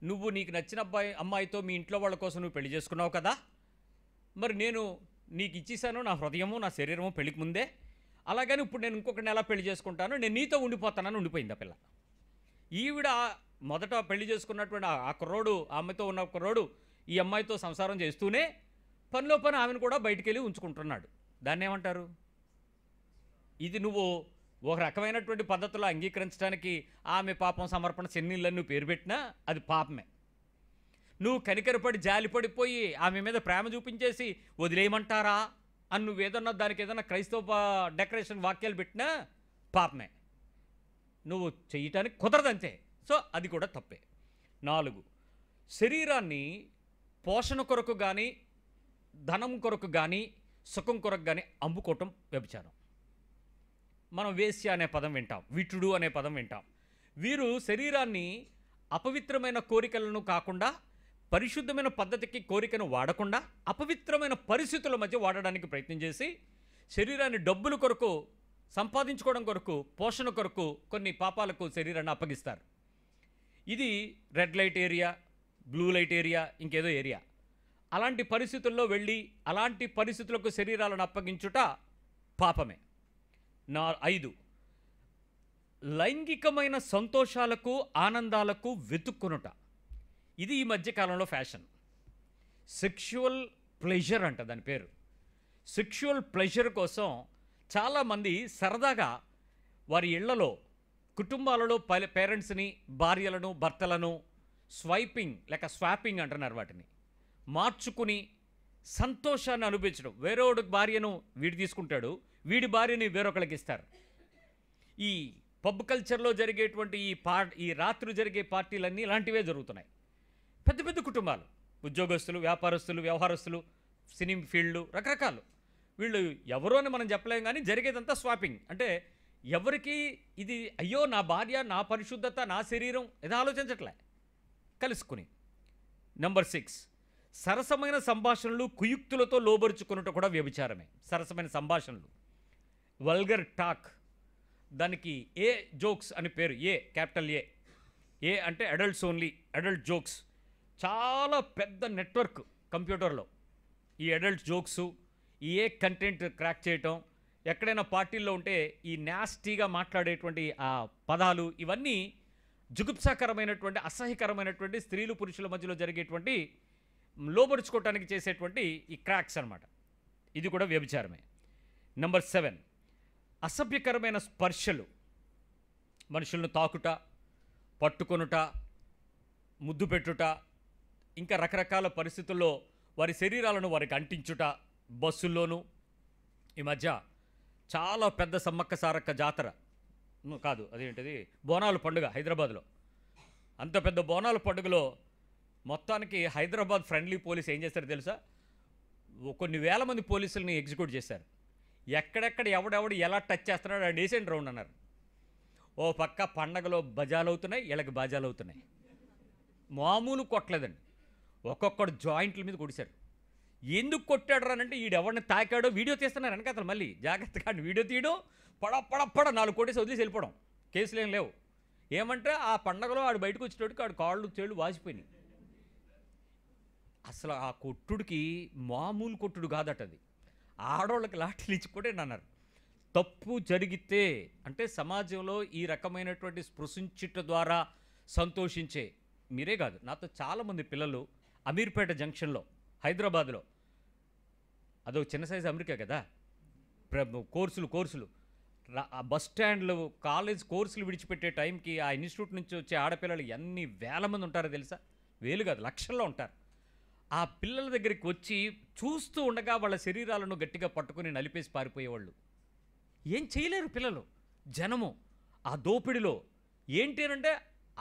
నువ్వు నీకు నచ్చిన అమ్మాయితో మీ ఇంట్లో వాళ్ళ కోసం నువ్వు పెళ్లి చేసుకున్నావు కదా, మరి నేను నీకు ఇచ్చేసాను నా హృదయము నా శరీరము పెళ్లికి ముందే, అలాగని ఇప్పుడు నేను ఇంకొకరిని ఎలా పెళ్లి చేసుకుంటాను, నేను నీతో ఉండిపోతానని ఉండిపోయింది ఆ పిల్ల. ఈవిడ మొదట పెళ్లి చేసుకున్నటువంటి ఆ కుర్రోడు, ఆ అమ్మాయితో ఉన్న కుర్రోడు ఈ అమ్మాయితో సంసారం చేస్తూనే పనిలో పని ఆమెను కూడా బయటికి వెళ్ళి ఉంచుకుంటున్నాడు. దాన్ని ఏమంటారు? ఇది నువ్వు ఒక రకమైనటువంటి పద్ధతిలో అంగీకరించడానికి ఆమె పాపం సమర్పణ చెన్నీళ్ళని నువ్వు పేరు పెట్టినా అది పాపమే. నువ్వు కనికరపడి జాలిపడిపోయి ఆమె మీద ప్రేమ చూపించేసి వదిలేయమంటారా అని నువ్వేదన్నా దానికి ఏదన్నా క్రైస్తవ డెకరేషన్ వాక్యాలు పెట్టినా పాపమే, నువ్వు చేయటానికి కుదరదంతే. సో అది కూడా తప్పే. 4, శరీరాన్ని పోషణ కొరకు కానీ, ధనం కొరకు కానీ, సుఖం కొరకు కానీ అమ్ముకోవటం వ్యభిచారం. మనం వేశ్య అనే పదం వింటాం, విటుడు అనే పదం వింటాం. వీరు శరీరాన్ని అపవిత్రమైన కోరికలను కాకుండా, పరిశుద్ధమైన పద్ధతికి కోరికను వాడకుండా, అపవిత్రమైన పరిస్థితుల మధ్య వాడడానికి ప్రయత్నం చేసి శరీరాన్ని డబ్బుల కొరకు సంపాదించుకోవడం కొరకు, పోషణ కొరకు కొన్ని పాపాలకు శరీరాన్ని అప్పగిస్తారు. ఇది red light area, blue light area, ఇంకేదో ఏరియా. అలాంటి పరిస్థితుల్లో వెళ్ళి అలాంటి పరిస్థితులకు శరీరాలను అప్పగించుట పాపమే. 5 లైంగికమైన సంతోషాలకు, ఆనందాలకు వెతుక్కునుట. ఇది ఈ మధ్యకాలంలో ఫ్యాషన్. సెక్షువల్ ప్లెజర్ అంట దాని పేరు. సెక్షువల్ ప్లెజర్ కోసం చాలామంది సరదాగా వారి ఇళ్లలో, కుటుంబాలలో పేరెంట్స్ని, భార్యలను, భర్తలను స్వైపింగ్ లేక స్వాపింగ్ అంటున్నారు వాటిని, మార్చుకుని సంతోషాన్ని అనుభవించడం. వేరేవాడి భార్యను వీడు తీసుకుంటాడు, వీడి భార్యని వేరొకరికి ఇస్తారు. ఈ పబ్ కల్చర్లో జరిగేటువంటి ఈ రాత్రి జరిగే పార్టీలన్నీ ఇలాంటివే జరుగుతున్నాయి. పెద్ద పెద్ద కుటుంబాలు, ఉద్యోగస్తులు, వ్యాపారస్తులు, వ్యవహారస్తులు, సినీ ఫీల్డ్లు, రకరకాలు. వీళ్ళు ఎవరో అని మనం చెప్పలేం, కానీ జరిగేదంతా స్వాపింగ్. అంటే ఎవరికి ఇది అయ్యో నా భార్య, నా పరిశుద్ధత, నా శరీరం ఇది ఆలోచించట్లే, కలుసుకుని. నెంబర్ 6 సరసమైన సంభాషణలు, కుయుక్తులతో లోబరుచుకున్నట్టు కూడా వ్యభిచారమే. సరసమైన సంభాషణలు, వల్గర్ టాక్, దానికి ఏ జోక్స్ అని పేరు. క్యాపిటల్ ఏ అంటే అడల్ట్స్ ఓన్లీ, అడల్ట్ జోక్స్. చాలా పెద్ద నెట్వర్క్ కంప్యూటర్లో ఈ అడల్ట్ జోక్స్, ఈ కంటెంట్ క్రాక్ చేయటం. ఎక్కడైనా పార్టీల్లో ఉంటే ఈ నాస్టీగా మాట్లాడేటువంటి ఆ పదాలు, ఇవన్నీ జుగుప్సాకరమైనటువంటి, అసహ్యకరమైనటువంటి, స్త్రీలు పురుషుల మధ్యలో జరిగేటువంటి లోబరుచుకోవటానికి చేసేటువంటి ఈ క్రాక్స్ అన్నమాట. ఇది కూడా వ్యభిచారమే. నెంబర్ 7 అసభ్యకరమైన స్పర్శలు, మనుషులను తాకుట, పట్టుకొనుట, ముద్దు పెట్టుట, ఇంకా రకరకాల పరిస్థితుల్లో వారి శరీరాలను వారికి అంటించుట. బస్సుల్లోనూ ఈ మధ్య చాలా పెద్ద సమ్మక్క సారక్క జాతర కాదు, అదేంటిది బోనాల పండుగ హైదరాబాద్లో. అంత పెద్ద బోనాల పండుగలో మొత్తానికి హైదరాబాద్ ఫ్రెండ్లీ పోలీస్ ఏం చేశారు తెలుసా? కొన్ని వేల మంది పోలీసుల్ని ఎగ్జిక్యూట్ చేశారు. ఎక్కడెక్కడ ఎవడెవడు ఎలా టచ్ చేస్తున్నాడు ఆ డీసెంట్ రౌండ్ అన్నారు. ఓ పక్క పండగలో బజాలు అవుతున్నాయి, వీళ్ళకి బాజాలు అవుతున్నాయి. మామూలు కొట్టలేదండి, ఒక్కొక్కడు జాయింట్ల మీద కొడిశారు. ఎందుకు కొట్టాడు రానంటే ఈడెవడిని తాకాడో వీడియో తీస్తున్నారు వెనక. అతను మళ్ళీ జాగ్రత్తగా వీడియో తీయడం, పడ 4 కొట్టేసి వదిలేసి వెళ్ళిపోవడం. కేసులు ఏం లేవు. ఏమంటే ఆ పండగలో ఆడు బయటకు వచ్చేటోడికి ఆడు కాళ్ళు చేళ్ళు వాసిపోయినాయి. అసలు ఆ కొట్టుడికి మామూలు కొట్టుడు కాదట అది. ఆడవాళ్ళకి లాఠీలు ఇచ్చుకోండి అన్నారు. తప్పు జరిగితే అంటే సమాజంలో ఈ రకమైనటువంటి స్పృశించుట ద్వారా సంతోషించే మీరే కాదు, నాతో చాలామంది పిల్లలు అమీర్పేట జంక్షన్లో హైదరాబాద్లో, అదో చిన్న సైజు అమెరికా కదా, కోర్సులు ఆ బస్ స్టాండ్లు, కాలేజ్ కోర్సులు విడిచిపెట్టే టైంకి ఆ ఇన్స్టిట్యూట్ నుంచి వచ్చే ఆడపిల్లలు ఎన్ని వేల మంది ఉంటారో తెలుసా? వేలు కాదు, లక్షల్లో ఉంటారు. ఆ పిల్లల దగ్గరికి వచ్చి చూస్తూ ఉండగా వాళ్ళ శరీరాలను గట్టిగా పట్టుకుని నలిపేసి పారిపోయేవాళ్ళు. ఏం చేయలేరు పిల్లలు. జనము ఆ దోపిడిలో ఏంటి అంటే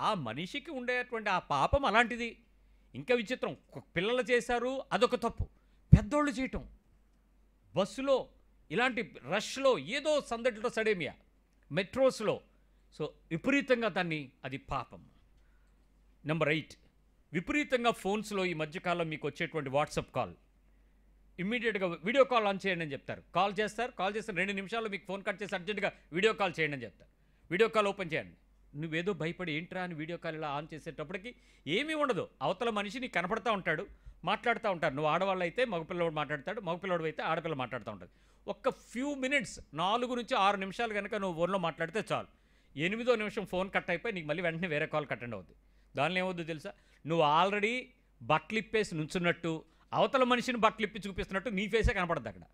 ఆ మనిషికి ఉండేటువంటి ఆ పాపం అలాంటిది. ఇంకా విచిత్రం, పిల్లలు చేశారు అదొక తప్పు, పెద్దోళ్ళు చేయటం. బస్సులో ఇలాంటి రష్లో ఏదో సందడిలో సడేమియా, మెట్రోస్లో. సో విపరీతంగా అది పాపం. నెంబర్ 8 విపరీతంగా ఫోన్స్లో ఈ మధ్యకాలం మీకు వచ్చేటువంటి వాట్సాప్ కాల్, ఇమ్మీడియట్గా వీడియో కాల్ ఆన్ చేయండి అని చెప్తారు. కాల్ చేస్తారు 2 నిమిషాల్లో మీకు ఫోన్ కట్ చేసి అర్జెంటుగా వీడియో కాల్ చేయండి అని చెప్తారు. వీడియో కాల్ ఓపెన్ చేయండి. నువ్వేదో భయపడి ఏంట్రా అని వీడియో కాల్ ఇలా ఆన్ చేసేటప్పటికి ఏమీ ఉండదు. అవతల మనిషి నీకు కనపడతా ఉంటాడు, మాట్లాడుతూ ఉంటారు. నువ్వు ఆడవాళ్ళు అయితే మగపిల్లవాడు మాట్లాడతాడు, మగపిల్లవాడు అయితే ఆడపిల్ల మాట్లాడుతూ ఉంటుంది. ఒక్క ఫ్యూ మినిట్స్ 4 నుంచి 6 నిమిషాలు కనుక నువ్వు ఫోన్లో మాట్లాడితే చాలు. 8వ నిమిషం ఫోన్ కట్ అయిపోయి నీకు మళ్ళీ వెంటనే వేరే కాల్ అటెండ్ అవుద్ది. దానిలో ఏమవుద్దు తెలుసా? నువ్వు ఆల్రెడీ బట్టలు ఇప్పేసి నుంచున్నట్టు, అవతల మనిషిని బట్టలు ఇప్పి చూపిస్తున్నట్టు నీ ఫేసే కనపడద్దు అక్కడ.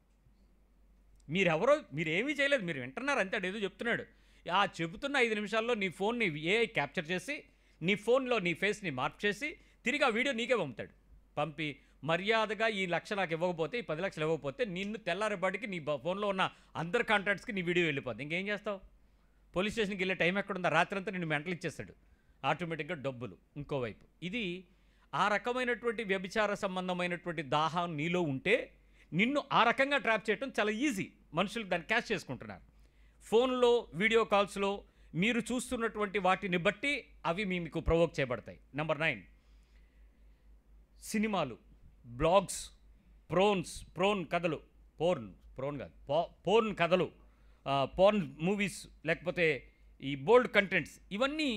మీరేమీ చేయలేదు, మీరు వింటున్నారు అంతే. ఏదో చెప్తున్నాడు. ఆ చెబుతున్న 5 నిమిషాల్లో నీ ఫోన్ని ఏఐ క్యాప్చర్ చేసి నీ ఫోన్లో నీ ఫేస్ని మార్క్ చేసి తిరిగి ఆ వీడియో నీకే పంపి మర్యాదగా ఈ 1,00,000 నాకు ఇవ్వకపోతే, ఈ 10 లక్షలు ఇవ్వకపోతే నిన్ను తెల్లారేపాటికి నీ ఫోన్లో ఉన్న అందరి కాంటాక్ట్స్కి నీ వీడియో వెళ్ళిపోద్ది. ఇంకేం చేస్తావు? పోలీస్ స్టేషన్కి వెళ్ళే టైం ఎక్కడుందా? రాత్రంతా నిన్ను మెంటలు ఇచ్చేస్తాడు ఆటోమేటిక్గా డబ్బులు. ఇంకోవైపు ఇది ఆ రకమైనటువంటి వ్యభిచార సంబంధమైనటువంటి దాహం నీలో ఉంటే నిన్ను ఆ రకంగా ట్రాప్ చేయడం చాలా ఈజీ. మనుషులు దాన్ని క్యాచ్ చేసుకుంటున్నారు. ఫోన్లో వీడియో కాల్స్లో మీరు చూస్తున్నటువంటి వాటిని బట్టి అవి మీకు ప్రొవోక్ చేయబడతాయి. నెంబర్ 9 సినిమాలు, బ్లాగ్స్, పోర్న్ కథలు పోర్న్ మూవీస్, లేకపోతే ఈ బోల్డ్ కంటెంట్స్, ఇవన్నీ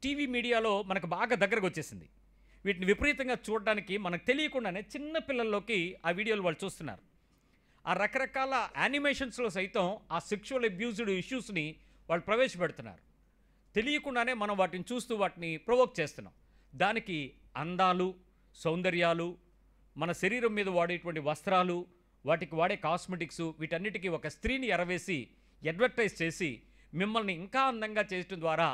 టీవీ మీడియాలో మనకు బాగా దగ్గరకు వచ్చేసింది. వీటిని విపరీతంగా చూడడానికి మనకు తెలియకుండానే చిన్న పిల్లల్లోకి ఆ వీడియోలు వాళ్ళు చూస్తున్నారు. ఆ రకరకాల యానిమేషన్స్లో సైతం ఆ సెక్షువల్ అబ్యూజ్డ్ ఇష్యూస్ని వాళ్ళు ప్రవేశపెడుతున్నారు. తెలియకుండానే మనం వాటిని చూస్తూ వాటిని ప్రొవోక్ చేస్తున్నాం. దానికి అందాలు, సౌందర్యాలు, మన శరీరం మీద వాడేటువంటి వస్త్రాలు, వాటికి వాడే కాస్మెటిక్స్, వీటన్నిటికీ ఒక స్త్రీని ఎరవేసి అడ్వర్టైజ్ చేసి మిమ్మల్ని ఇంకా అందంగా చేయడం ద్వారా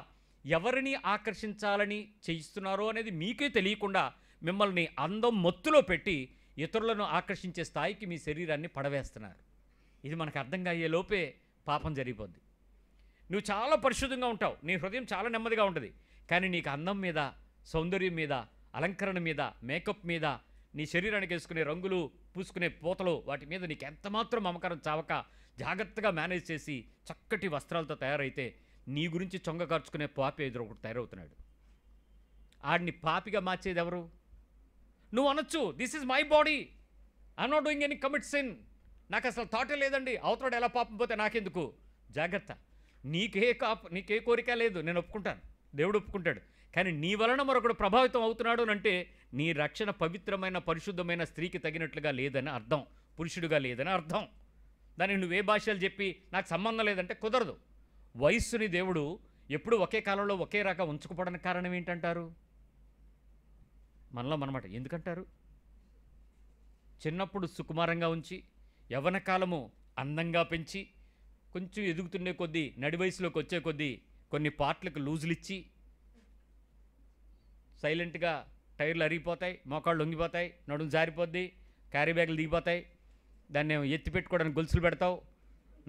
ఎవరిని ఆకర్షించాలని చేయిస్తున్నారో అనేది మీకే తెలియకుండా మిమ్మల్ని అందం మత్తులో పెట్టి ఇతరులను ఆకర్షించే స్థాయికి మీ శరీరాన్ని పడవేస్తున్నారు. ఇది మనకు అర్థంగా అయ్యే లోపే పాపం జరిగిపోద్ది. నువ్వు చాలా పరిశుద్ధంగా ఉంటావు, నీ హృదయం చాలా నెమ్మదిగా ఉంటుంది, కానీ నీకు అందం మీద, సౌందర్యం మీద, అలంకరణ మీద, మేకప్ మీద, నీ శరీరానికి వేసుకునే రంగులు, పూసుకునే పూతలు, వాటి మీద నీకు ఎంతమాత్రం మమకారం చావక జాగ్రత్తగా మేనేజ్ చేసి చక్కటి వస్త్రాలతో తయారైతే నీ గురించి చొంగ కార్చుకునే పాపి ఎదురు ఒకటి తయారవుతున్నాడు. ఆడిని పాపిగా మార్చేది ఎవరు? నువ్వు అనొచ్చు, this is my body, I'm not doing any commit sin, నాకు అసలు థాటే లేదండి, అవతరాడు ఎలా పాపం పోతే నాకెందుకు. జాగ్రత్త, నీకే కోరిక లేదు, నేను ఒప్పుకుంటాను, దేవుడు ఒప్పుకుంటాడు. కానీ నీ వలన మరొకడు ప్రభావితం అవుతున్నాడు అంటే నీ రక్షణ పవిత్రమైన పరిశుద్ధమైన స్త్రీకి తగినట్లుగా లేదని అర్థం, పురుషుడిగా లేదని అర్థం. దానికి నువ్వే భాషలు చెప్పి నాకు సంబంధం లేదంటే కుదరదు. వయస్సుని దేవుడు ఎప్పుడు ఒకే కాలంలో ఒకే రకంగా ఉంచుకోవడానికి కారణం ఏంటంటారు? మనలో మనమాట ఎందుకంటారు? చిన్నప్పుడు సుకుమారంగా ఉంచి యవ్వన కాలము అందంగా పెంచి కొంచెం ఎదుగుతున్నే కొద్దీ నడి వయసులోకి వచ్చే కొద్దీ కొన్ని పార్ట్లకు లూజులు ఇచ్చి సైలెంట్గా టైర్లు అరిగిపోతాయి, మోకాళ్ళు లొంగిపోతాయి, నడుము జారిపోద్ది, క్యారీ బ్యాగులు దిగిపోతాయి, దాన్ని ఎత్తి పెట్టుకోవడానికి గొలుసులు పెడతావు,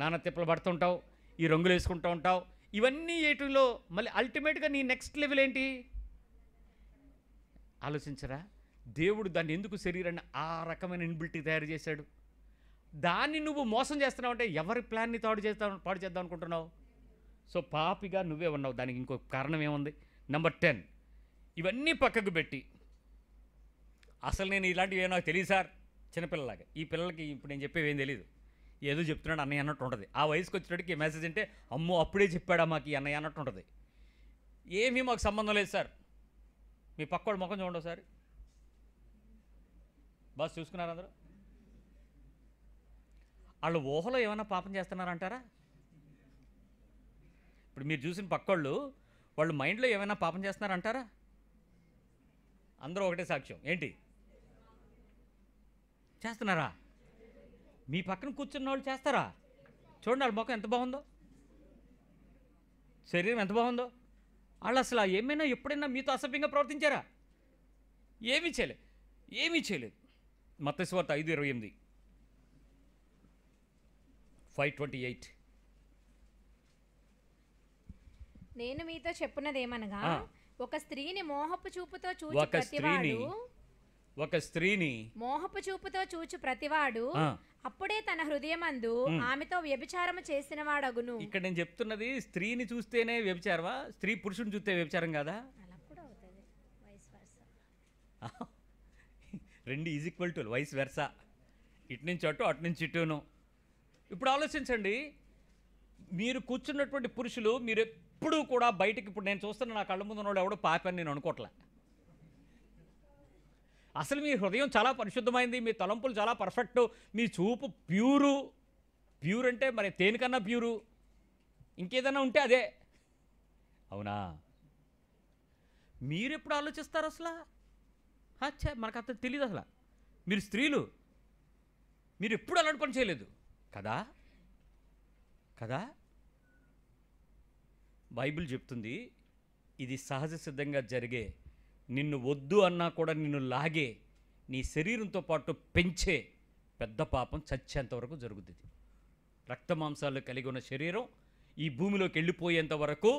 నానా తిప్పలు పడుతుంటావు, ఈ రంగులు వేసుకుంటూ ఉంటావు. ఇవన్నీ ఏటిలో మళ్ళీ అల్టిమేట్గా నీ నెక్స్ట్ లెవెల్ ఏంటి ఆలోచించరా? దేవుడు దాన్ని ఎందుకు శరీరాన్ని ఆ రకమైన ఇన్బిల్టీ తయారు చేశాడు? దాన్ని నువ్వు మోసం చేస్తున్నావు అంటే ఎవరి ప్లాన్ని పాడు చేద్దాం అనుకుంటున్నావు? సో పాపిగా నువ్వే ఉన్నావు. దానికి ఇంకో కారణం ఏముంది? నెంబర్ 10, ఇవన్నీ పక్కకు పెట్టి అసలు నేను ఇలాంటివి ఏమో నాకు తెలియదు సార్, చిన్నపిల్లలాగా. ఈ పిల్లలకి ఇప్పుడు నేను చెప్పేవి ఏం తెలియదు, ఏదో చెప్తున్నాడు అన్నయ్య అన్నట్టు ఉంటుంది. ఆ వయసుకి వచ్చేటప్పటికి ఈ మెసేజ్ అంటే అమ్మో అప్పుడే చెప్పాడా మాకు ఈ అన్నయ్య అన్నట్టు ఉంటుంది. ఏమీ మాకు సంబంధం లేదు సార్. మీ పక్కోడు ముఖం చూడండి సార్, బాగా చూసుకున్నారు అందరూ. వాళ్ళు ఊహలో ఏమైనా పాపం చేస్తున్నారంటారా? ఇప్పుడు మీరు చూసిన పక్కోళ్ళు వాళ్ళు మైండ్లో ఏమైనా పాపం చేస్తున్నారంటారా? అందరూ ఒకటే సాక్ష్యం ఏంటి చేస్తున్నారా? మీ పక్కన కూర్చున్న వాళ్ళు చేస్తారా? చూడండి వాళ్ళ ముఖం ఎంత బాగుందో, శరీరం ఎంత బాగుందో. వాళ్ళు అసలు ఏమైనా ఎప్పుడైనా మీతో అసభ్యంగా ప్రవర్తించారా? ఏమీ చేయలేదు. మత్తయి సువార్త 5:28, 5:28. నేను మీతో చెప్పున్నదేమనగా, ఒక స్త్రీని మోహపు చూపుతో చూచు ప్రతివాడు అప్పుడే తన హృదయమందు ఆమెతో వ్యభిచారము చేసిన వాడగును. ఇక్కడ నేను చెప్తున్నది స్త్రీని చూస్తేనే వ్యభిచారమా? స్త్రీ పురుషుని చూస్తే వ్యభిచారం కాదా? రెండు is equal to vice versa, ఇటు నుంచి అటు, అటు నుంచి ఇటును. ఇప్పుడు ఆలోచించండి, మీరు కూర్చున్నటువంటి పురుషులు మీరు ఎప్పుడూ కూడా బయటికి, ఇప్పుడు నేను చూస్తున్న నా కళ్ళ ముందు ఉన్నాడు ఎవడో పాపని నేను అనుకోవట్లే. అసలు మీ హృదయం చాలా పరిశుద్ధమైంది, మీ తలంపులు చాలా పర్ఫెక్టు, మీ చూపు ప్యూర్ అంటే మరి దేనికన్నా ప్యూరు, ఇంకేదన్నా ఉంటే అదే. అవునా? మీరెప్పుడు ఆలోచిస్తారు అసలు? అచ్చా, మనకు అంత తెలియదు అసలు. మీరు స్త్రీలు, మీరు ఎప్పుడు అలా అనుకొని చేయలేదు కదా? బైబిల్ చెప్తుంది ఇది సహజ సిద్ధంగా జరిగే, నిన్ను వద్దు అన్నా కూడా నిన్ను లాగే, నీ శరీరంతో పాటు పెంచే పెద్ద పాపం చచ్చేంత వరకు జరుగుతుంది. రక్తమాంసాలు కలిగి ఉన్న శరీరం ఈ భూమిలోకి వెళ్ళిపోయేంత వరకు,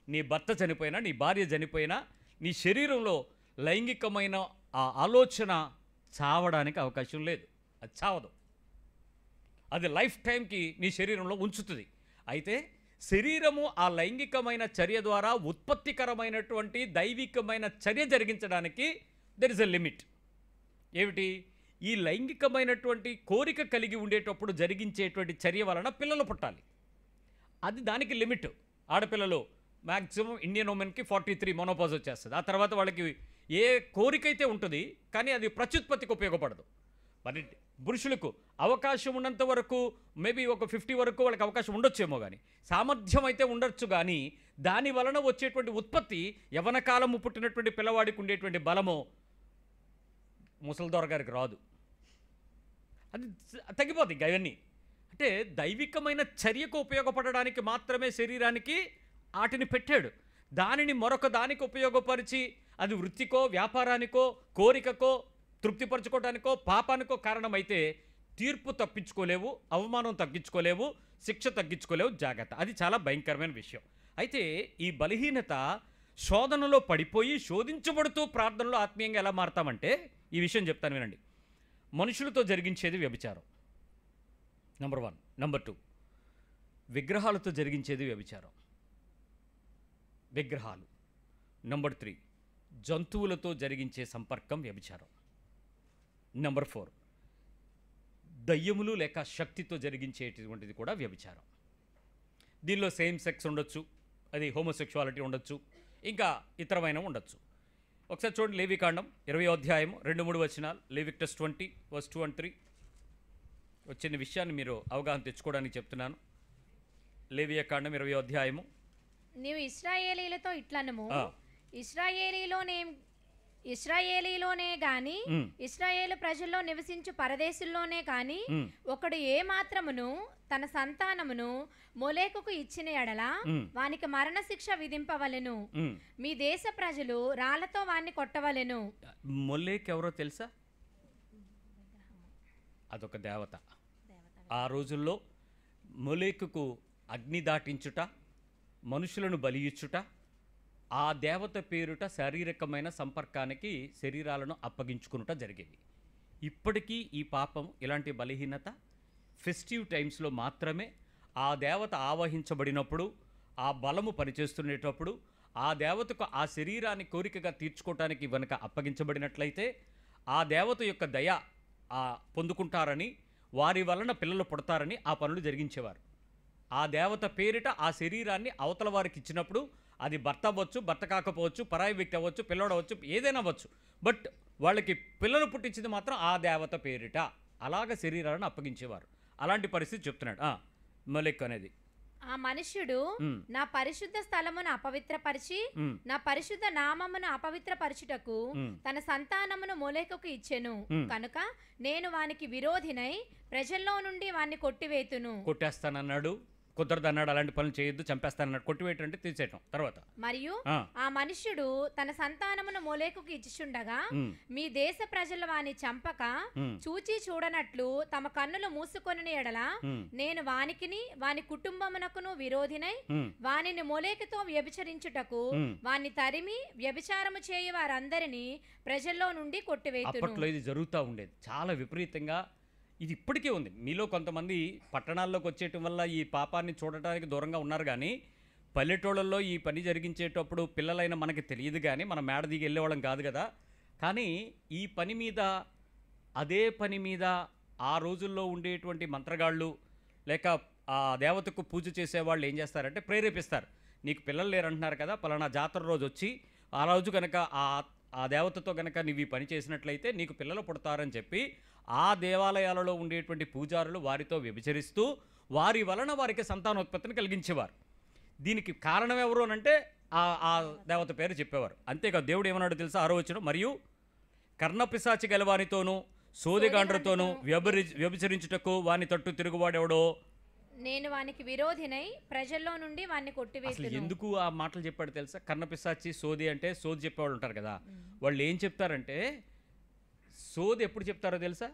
నీ భర్త చనిపోయినా, నీ భార్య చనిపోయినా, నీ శరీరంలో లైంగికమైన ఆ ఆలోచన చావడానికి అవకాశం లేదు. అది చావదు, అది లైఫ్ టైంకి నీ శరీరంలో ఉంచుతుంది. అయితే శరీరము ఆ లైంగికమైన చర్య ద్వారా ఉత్పత్తికరమైనటువంటి దైవికమైన చర్య జరిగించడానికి దెర్ ఇస్ ఎ లిమిట్. ఏమిటి? ఈ లైంగికమైనటువంటి కోరిక కలిగి ఉండేటప్పుడు జరిగించేటువంటి చర్య వలన పిల్లలు పుట్టాలి. అది దానికి లిమిట్. ఆడపిల్లలు మ్యాక్సిమం ఇండియన్ ఉమెన్కి 43 మొనోపాజ్ వచ్చేస్తుంది. ఆ తర్వాత వాళ్ళకి ఏ కోరికైతే ఉంటుంది కానీ అది ప్రత్యుత్పత్తికి ఉపయోగపడదు. మరి పురుషులకు అవకాశం ఉన్నంత వరకు మేబీ ఒక 50 వరకు వాళ్ళకి అవకాశం ఉండొచ్చేమో, కానీ సామర్థ్యం అయితే ఉండొచ్చు, కానీ దాని వలన వచ్చేటువంటి ఉత్పత్తి యవన కాలము పుట్టినటువంటి పిల్లవాడికి ఉండేటువంటి బలము ముసలిదొర గారికి రాదు. అది తగ్గిపోతుంది. ఇంకా అవన్నీ అంటే దైవికమైన చర్యకు ఉపయోగపడడానికి మాత్రమే శరీరానికి వాటిని పెట్టాడు. దానిని మరొక దానికి ఉపయోగపరిచి అది వృత్తికో వ్యాపారానికో కోరికకో తృప్తిపరచుకోవడానికో పాపానికో కారణమైతే తీర్పు తప్పించుకోలేవు, అవమానం తగ్గించుకోలేవు, శిక్ష తగ్గించుకోలేవు. జాగ్రత్త, అది చాలా భయంకరమైన విషయం. అయితే ఈ బలహీనత శోధనలో పడిపోయి శోధించబడుతూ ప్రార్థనలో ఆత్మీయంగా ఎలా మారతామంటే ఈ విషయం చెప్తాను వినండి. మనుషులతో జరిగించేది వ్యభిచారం, నెంబర్ 1. నెంబర్ 2, విగ్రహాలతో జరిగించేది వ్యభిచారం, విగ్రహాలు. నెంబర్ 3, జంతువులతో జరిగించే సంపర్కం వ్యభిచారం. నెంబర్ 4, దయ్యములు లేక శక్తితో జరిగించేటువంటిది కూడా వ్యభిచారం. దీనిలో సేమ్ సెక్స్ ఉండొచ్చు, అది హోమోసెక్షువాలిటీ ఉండొచ్చు, ఇంకా ఇతరమైన ఉండొచ్చు. ఒకసారి చూడండి, లేవికాండం 20వ అధ్యాయం 2-3 వచనాలు. లెవిటికస్ 20:2-3 వచ్చిన విషయాన్ని మీరు అవగాహన తెచ్చుకోవడానికి చెప్తున్నాను. లేవియకాండం 20వ అధ్యాయము. నీవు ఇశ్రాయేలీలతో ఇట్లనము, ఇశ్రాయేలీలోనే గాని ఇశ్రాయేలు ప్రజల్లో నివసించు పరదేశుల్లోనే గాని ఒకడు ఏ మాత్రమును తన సంతానమును మొలేకుకు ఇచ్చిన ఎడల వానికి మరణశిక్ష విధింపవలెను. మీ దేశ ప్రజలు రాళ్లతో వాణ్ణి కొట్టవలెను. మొలేక్ ఎవరో తెలుసా? అదొక దేవత. ఆ రోజుల్లో మొలేకుకు అగ్ని దాటించుట, మనుషులను బలియిచ్చుట, ఆ దేవత పేరుట శారీరకమైన సంపర్కానికి శరీరాలను అప్పగించుకునుట జరిగేది. ఇప్పటికీ ఈ పాపం, ఇలాంటి బలహీనత ఫెస్టివ్ టైమ్స్లో మాత్రమే ఆ దేవత ఆవహించబడినప్పుడు, ఆ బలము పనిచేస్తునేటప్పుడు, ఆ దేవతకు ఆ శరీరాన్ని కోరికగా తీర్చుకోవటానికి వెనుక అప్పగించబడినట్లయితే ఆ దేవత యొక్క దయ పొందుకుంటారని, వారి వలన పిల్లలు పుడతారని ఆ పనులు జరిగించేవారు. ఆ దేవత పేరిట ఆ శరీరాన్ని అవతల వారికి ఇచ్చినప్పుడు అది భర్త అవ్వచ్చు, భర్త కాకపోవచ్చు, పరాయి వ్యక్తి అవ్వచ్చు, పిల్లడు అవ్వచ్చు, ఏదైనా అవ్వచ్చు, బట్ వాళ్ళకి పిల్లలు పుట్టించింది మాత్రం ఆ దేవత పేరిట. అలాగ శరీరాలను అప్పగించేవారు. అలాంటి పరిస్థితి చెప్తున్నాడు మొలెక్ అనేది. ఆ మనుష్యుడు నా పరిశుద్ధ స్థలమును అపవిత్రపరిచి నా పరిశుద్ధ నామమును అపవిత్రపరచుటకు తన సంతానమును మొలేకుకు ఇచ్చెను కనుక నేను వానికి విరోధినై ప్రజల్లో నుండి వాన్ని కొట్టివేతును. కొట్టేస్తానన్నాడు, కుదరదన్నాడు, అలాంటి పనులు చేయొద్దు, చంపేస్తానన్నాడు. కొట్టివేయటం అంటే తీసేయటం. తర్వాత మరియు ఆ మనుష్యుడు తన సంతానమును మొలేకుకు ఇచ్చిచుండగా మీ దేశ ప్రజలు వాని చంపక చూచి చూడనట్లు తమ కన్నులు మూసుకొని ఎడల నేను వానికిని వాని కుటుంబమునకును విరోధినై వానిని మొలేకుతో వ్యభిచరించుటకు వాని తరిమి వ్యభిచారము చేయు వారందరినీ ప్రజల్లో నుండి కొట్టివేతును. అప్పట్లో ఇది జరుగుతూ ఉండేది చాలా విపరీతంగా. ఇది ఇప్పటికే ఉంది. మీలో కొంతమంది పట్టణాల్లోకి వచ్చేయటం వల్ల ఈ పాపాన్ని చూడటానికి దూరంగా ఉన్నారు, కానీ పల్లెటూళ్ళల్లో ఈ పని జరిగించేటప్పుడు పిల్లలైన మనకి తెలియదు, కానీ మనం మేడ దిగి వెళ్ళేవాళ్ళం కాదు కదా. కానీ ఈ పని మీద, అదే పని మీద ఆ రోజుల్లో ఉండేటువంటి మంత్రగాళ్ళు లేక ఆ దేవతకు పూజ చేసేవాళ్ళు ఏం చేస్తారంటే ప్రేరేపిస్తారు. నీకు పిల్లలు లేరంటున్నారు కదా, పలానా జాతర రోజు వచ్చి ఆ రోజు కనుక ఆ దేవతతో కనుక నీవు ఈ పని చేసినట్లయితే నీకు పిల్లలు పుడతారని చెప్పి ఆ దేవాలయాలలో ఉండేటువంటి పూజారులు వారితో వ్యభిచరిస్తూ వారి వలన వారికి సంతానోత్పత్తిని కలిగించేవారు. దీనికి కారణం ఎవరు అనంటే ఆ దేవత పేరు చెప్పేవారు. అంతేకాదు దేవుడు ఏమన్నాడు తెలుసా? 6వ వచనం, మరియు కర్ణపిశాచి గలవానితోనూ సోదెగాండ్రతోనూ వ్యభిచరించుటకు వాని తట్టు తిరుగువాడెవడో నేను వానికి విరోధినై ప్రజల్లో నుండి వాన్ని కొట్టివేతును. అసలు ఎందుకు ఆ మాటలు చెప్పాడు తెలుసా? కర్ణపిశాచి, సోది అంటే సోది చెప్పేవాళ్ళు ఉంటారు కదా, వాళ్ళు ఏం చెప్తారంటే సోది ఎప్పుడు చెప్తారో తెలుసా?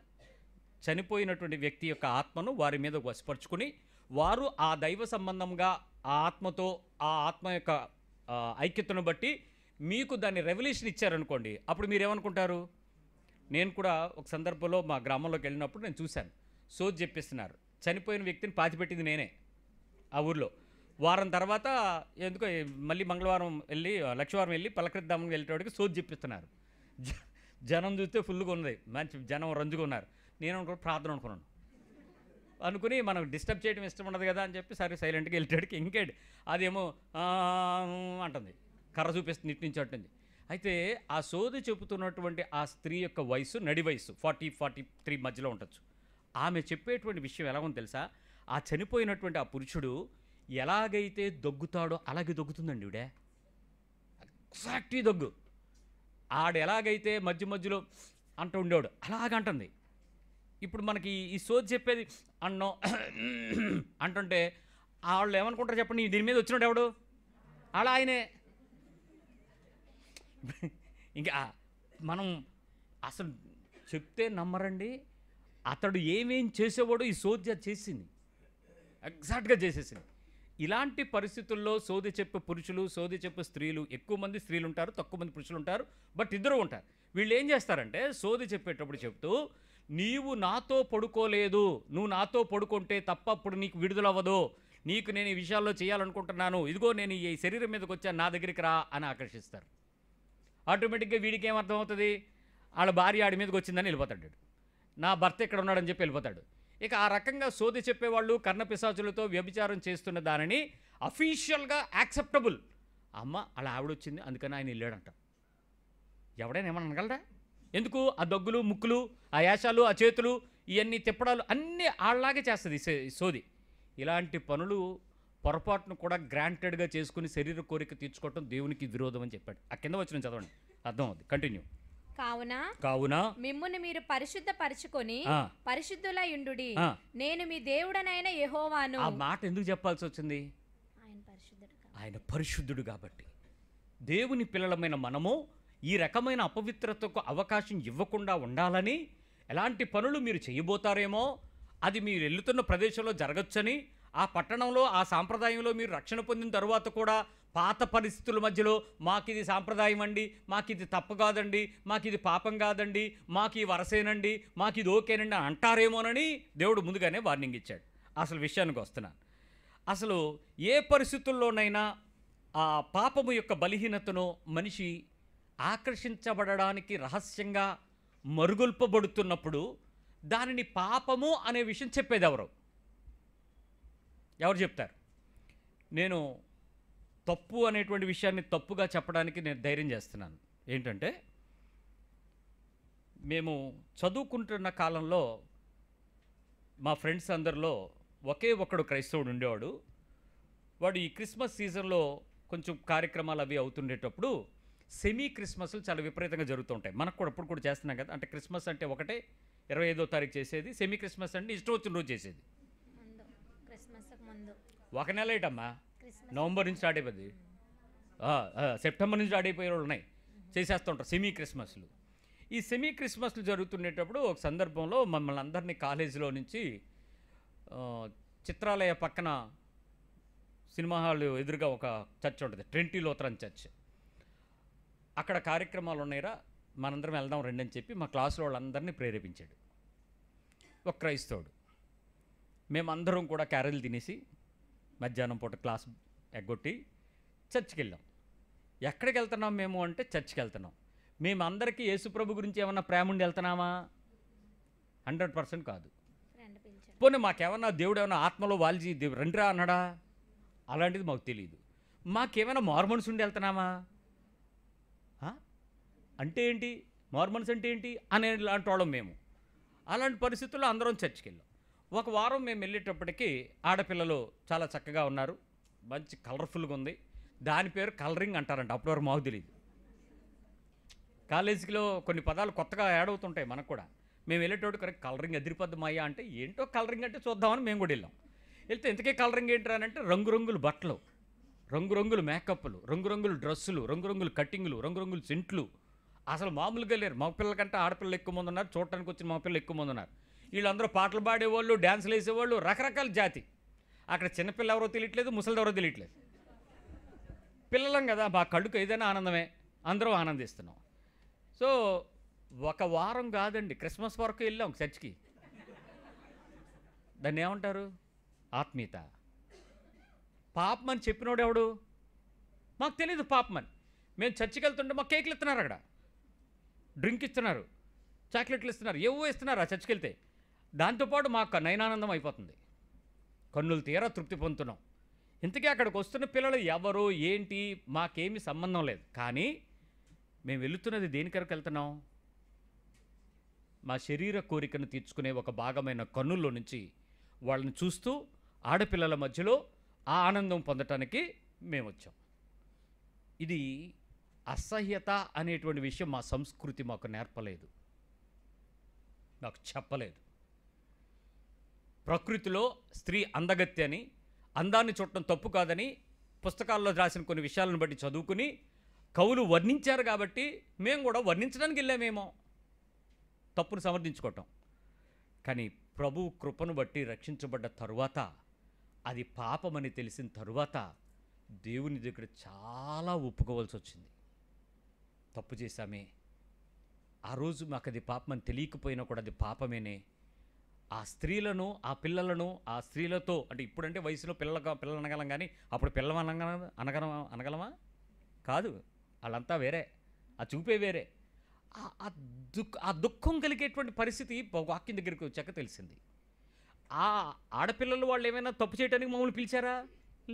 చనిపోయినటువంటి వ్యక్తి యొక్క ఆత్మను వారి మీద వశపరుచుకుని వారు ఆ దైవ సంబంధంగా ఆ ఆత్మతో ఆ ఆత్మ యొక్క ఐక్యతను బట్టి మీకు దాన్ని రెవల్యూషన్ ఇచ్చారనుకోండి, అప్పుడు మీరు ఏమనుకుంటారు? నేను కూడా ఒక సందర్భంలో మా గ్రామంలోకి వెళ్ళినప్పుడు నేను చూశాను, సోది చెప్పిస్తున్నారు. చనిపోయిన వ్యక్తిని పాతిపెట్టింది నేనే ఆ ఊర్లో. వారం తర్వాత ఎందుకో మళ్ళీ మంగళవారం వెళ్ళి లక్షవారం వెళ్ళి పలకరిద్దామని వెళ్ళేటోడికి సోది చెప్పిస్తున్నారు. జనం చూస్తే ఫుల్గా ఉన్నది, మంచి జనం రంజుగా ఉన్నారు. నేను అనుకో ప్రార్థన అనుకున్నాను. అనుకుని మనం డిస్టర్బ్ చేయడం ఇష్టం ఉండదు కదా అని చెప్పి సరే సైలెంట్గా వెళ్ళేటాడికి ఇంకేంటి అదేమో అంటుంది, కర్ర చూపిస్తుంది, ఇటు నుంచి అంటుంది. అయితే ఆ సోది చెబుతున్నటువంటి ఆ స్త్రీ యొక్క వయసు నడి వయసు 40-43 మధ్యలో ఉండొచ్చు. ఆమె చెప్పేటువంటి విషయం ఎలా ఉందో తెలుసా? ఆ చనిపోయినటువంటి ఆ పురుషుడు ఎలాగైతే దొగ్గుతాడో అలాగే దొగ్గుతుందండి ఈవిడే. ఎగ్జాక్ట్లీ దొగ్గు. ఆడు ఎలాగైతే మధ్య మధ్యలో అంటూ ఉండేవాడు అలాగంటుంది. ఇప్పుడు మనకి ఈ సోది చెప్పేది అన్నం అంటుంటే వాళ్ళు ఏమనుకుంటారు చెప్పండి, దీని మీద వచ్చినాడు ఎవడు? అలా ఆయనే. ఇంకా మనం అసలు చెప్తే నమ్మరండి, అతడు ఏమేం చేసేవాడో ఈ సోది చేసింది, ఎగ్జాక్ట్గా చేసేసింది. ఇలాంటి పరిస్థితుల్లో సోది చెప్పే పురుషులు, సోది చెప్పే స్త్రీలు, ఎక్కువ మంది స్త్రీలు ఉంటారు, తక్కువ మంది పురుషులు ఉంటారు, బట్ ఇద్దరు ఉంటారు. వీళ్ళు ఏం చేస్తారంటే సోది చెప్పేటప్పుడు చెప్తూ, నీవు నాతో పడుకోలేదు, నువ్వు నాతో పడుకుంటే తప్ప అప్పుడు నీకు విడుదలవ్వదు, నీకు నేను ఈ విషయాల్లో చేయాలనుకుంటున్నాను, ఇదిగో నేను ఈ శరీరం మీదకి వచ్చాను, నా దగ్గరికి రా అని ఆకర్షిస్తారు. ఆటోమేటిక్గా వీడికి ఏమర్థమవుతుంది? వాళ్ళ భార్య ఆడి మీదకి వచ్చిందని వెళ్ళిపోతాడు, నా భర్త ఇక్కడ ఉన్నాడని చెప్పి వెళ్ళిపోతాడు. ఇక ఆ రకంగా సోది చెప్పేవాళ్ళు కర్ణపిశాచులతో వ్యభిచారం చేస్తున్న దానిని అఫీషియల్గా యాక్సెప్టబుల్, అమ్మ అలా ఆవిడొచ్చింది అందుకని ఆయన వెళ్ళాడంట. ఎవడైనా ఏమన్నా అనగలరా? ఎందుకు? ఆ దగ్గులు, ముక్కులు, ఆ యాశాలు, ఆ చేతులు, ఇవన్నీ తిప్పడాలు అన్నీ ఆళ్ళలాగే చేస్తుంది ఈ సోది. ఇలాంటి పనులు పొరపాటును కూడా గ్రాంటెడ్గా చేసుకుని శరీర కోరిక తీర్చుకోవటం దేవునికి విరోధం అని చెప్పాడు. ఆ కింద వచ్చిన చదవండి, అర్థం అవుతుంది. కంటిన్యూ. కావున మిమ్మును మీరు పరిశుద్ధపరచుకొని పరిశుద్ధులయుండుడి, నేను మీ దేవుడనైన యెహోవాను. ఆ మాట ఎందుకు చెప్పాల్సి వచ్చింది? ఆయన పరిశుద్ధుడు కాబట్టి. దేవుని పిల్లలమైన మనము ఈ రకమైన అపవిత్రతకు అవకాశం ఇవ్వకుండా ఉండాలని, ఎలాంటి పనులు మీరు చేయబోతారేమో, అది మీరు వెళ్తున్న ప్రదేశంలో జరగచ్చని, ఆ పట్టణంలో ఆ సాంప్రదాయంలో మీరు రక్షణ పొందిన తరువాత కూడా పాత పరిస్థితుల మధ్యలో మాకు ఇది సాంప్రదాయం అండి, మాకు ఇది తప్పు కాదండి, మాకు ఇది పాపం కాదండి, మాకు ఈ వరసేనండి, మాకు ఇది ఓకేనండి అని అంటారేమోనని దేవుడు ముందుగానే వార్నింగ్ ఇచ్చాడు. అసలు విషయానికి వస్తున్నాను. అసలు ఏ పరిస్థితుల్లోనైనా ఆ పాపము యొక్క బలహీనతను మనిషి ఆకర్షించబడడానికి రహస్యంగా మరుగుల్పబడుతున్నప్పుడు దానిని పాపము అనే విషయం చెప్పేది ఎవరు చెప్తారు? నేను తప్పు అనేటువంటి విషయాన్ని తప్పుగా చెప్పడానికి నేను ధైర్యం చేస్తున్నాను. ఏంటంటే, మేము చదువుకుంటున్న కాలంలో మా ఫ్రెండ్స్ అందరిలో ఒకే ఒక్కడు క్రైస్తవుడు ఉండేవాడు. వాడు ఈ క్రిస్మస్ సీజన్లో కొంచెం కార్యక్రమాలు అవి అవుతుండేటప్పుడు సెమీ క్రిస్మస్లు చాలా విపరీతంగా జరుగుతూ ఉంటాయి. మనకు కూడా ఇప్పుడు కూడా చేస్తున్నాం కదా. అంటే క్రిస్మస్ అంటే ఒకటే 25వ తారీఖు చేసేది, సెమీ క్రిస్మస్ అంటే ఇష్టం వచ్చిన రోజు చేసేది. ఒక నెల ఏంటమ్మా, నవంబర్ నుంచి స్టార్ట్ అయిపోద్ది, సెప్టెంబర్ నుంచి స్టార్ట్ అయిపోయే వాళ్ళు ఉన్నాయి, చేసేస్తూ ఉంటారు సెమీ క్రిస్మస్లు. ఈ సెమీ క్రిస్మస్లు జరుగుతుండేటప్పుడు ఒక సందర్భంలో మమ్మల్ని అందరినీ కాలేజీలో నుంచి చిత్రాలయ పక్కన సినిమా హాల్ ఎదురుగా ఒక చర్చ్ ఉంటుంది, ట్రెంటీ లూథరన్ చర్చ్. అక్కడ కార్యక్రమాలు ఉన్నాయిరా, మనందరం వెళ్దాం రండి అని చెప్పి మా క్లాసులో వాళ్ళందరినీ ప్రేరేపించాడు ఒక క్రైస్తవుడు. మేమందరం కూడా క్యారెల్ తినేసి మధ్యాహ్నం పూట క్లాస్ ఎగ్గొట్టి చర్చ్కి వెళ్ళాం. ఎక్కడికి వెళ్తున్నాం మేము అంటే చర్చ్కి వెళ్తున్నాం. మేమందరికీ యేసుప్రభు గురించి ఏమన్నా ప్రేమ ఉండి వెళ్తున్నామా? 100% కాదు. పోనీ మాకేమన్నా దేవుడు ఏమన్నా ఆత్మలో వాల్జీ రండిరా అన్నాడా? అలాంటిది మాకు తెలియదు. మాకేమైనా మార్మన్స్ ఉండి వెళ్తున్నామా అంటే ఏంటి, మార్మన్స్ అంటే ఏంటి అనే లాంటి వాళ్ళం మేము. అలాంటి పరిస్థితుల్లో అందరం చర్చ్కి వెళ్ళాం. ఒక వారం మేము వెళ్ళేటప్పటికీ ఆడపిల్లలు చాలా చక్కగా ఉన్నారు, మంచి కలర్ఫుల్గా ఉంది. దాని పేరు కలరింగ్ అంటారంట, అప్పటి వరకు మాకు తెలియదు. కాలేజీలో కొన్ని పదాలు కొత్తగా యాడ్ అవుతుంటాయి మనకు కూడా. మేము వెళ్ళేటప్పుడు కరెక్ట్ కలరింగ్ ఎదిరిపోద్ది మాయ అంటే, ఏంటో కలరింగ్ అంటే చూద్దామని మేము కూడా వెళ్ళాం. వెళ్తే ఇంతకే కలరింగ్ ఏంటి అంటే రంగురంగుల బట్టలు, రంగురంగుల మేకప్లు, రంగురంగుల డ్రెస్సులు, రంగురంగుల కట్టింగులు, రంగురంగుల సెంట్లు. అసలు మామూలుగా లేరు. మగ పిల్లల కంటే ఆడపిల్లలు ఎక్కువ మంది ఉన్నారు, చూడటానికి వచ్చిన మగ పిల్లలు ఎక్కువ మంది ఉన్నారు. వీళ్ళందరూ పాటలు పాడేవాళ్ళు, డ్యాన్సులు వేసేవాళ్ళు, రకరకాల జాతి. అక్కడ చిన్నపిల్ల ఎవరో తెలియట్లేదు, ముసలిది ఎవరో తెలియట్లేదు. పిల్లలం కదా, మా కళ్ళుకు ఏదైనా ఆనందమే, అందరం ఆనందిస్తున్నాం. సో ఒక వారం కాదండి, క్రిస్మస్ వరకు వెళ్ళాం చర్చ్కి. దాన్ని ఏమంటారు? ఆత్మీయత. పాపం అని చెప్పినోడు ఎవడు? మాకు తెలియదు పాపం అని. మేము చర్చికి వెళ్తుంటే మాకు కేకులు ఇస్తున్నారు, అక్కడ డ్రింక్ ఇస్తున్నారు, చాక్లెట్లు ఇస్తున్నారు, ఏవో ఇస్తున్నారు ఆ చర్చికి వెళ్తే. దాంతోపాటు మాకు నయనానందం అయిపోతుంది, కన్నులు తీరా తృప్తి పొందుతున్నాం. ఇంతకీ అక్కడికి వస్తున్న పిల్లలు ఎవరు ఏంటి మాకేమీ సంబంధం లేదు. కానీ మేము వెళుతున్నది దేని కొరకు వెళ్తున్నాం? మా శరీర కోరికను తీర్చుకునే ఒక భాగమైన కన్నుల్లో నుంచి వాళ్ళని చూస్తూ ఆడపిల్లల మధ్యలో ఆ ఆనందం పొందటానికి మేము వచ్చాం. ఇది అసహ్యత అనేటువంటి విషయం మా సంస్కృతి మాకు నేర్పలేదు, నాకు చెప్పలేదు. ప్రకృతిలో స్త్రీ అందగత్తి అని, అందాన్ని చూడటం తప్పు కాదని పుస్తకాల్లో రాసిన కొన్ని విషయాలను బట్టి చదువుకుని కవులు వర్ణించారు కాబట్టి మేము కూడా వర్ణించడానికి వెళ్ళామేమో, తప్పును సమర్థించుకోవటం. కానీ ప్రభు కృపను బట్టి రక్షించబడ్డ తరువాత, అది పాపమని తెలిసిన తరువాత దేవుని దగ్గర చాలా ఒప్పుకోవాల్సి వచ్చింది. తప్పు చేశామే, ఆ రోజు మాకు అది పాపమని తెలియకపోయినా కూడా అది పాపమేనే. ఆ స్త్రీలను, ఆ పిల్లలను, ఆ స్త్రీలతో, అంటే ఇప్పుడంటే వయసులో పిల్లలు అనగలం, కానీ అప్పుడు అనగలమా? కాదు, వాళ్ళంతా వేరే, ఆ చూపే వేరే. ఆ దుఃఖం కలిగేటువంటి పరిస్థితి వాక్యం దగ్గరికి వచ్చాక తెలిసింది. ఆ ఆడపిల్లలు వాళ్ళు ఏమైనా తప్పు చేయడానికి మమ్మల్ని పిలిచారా?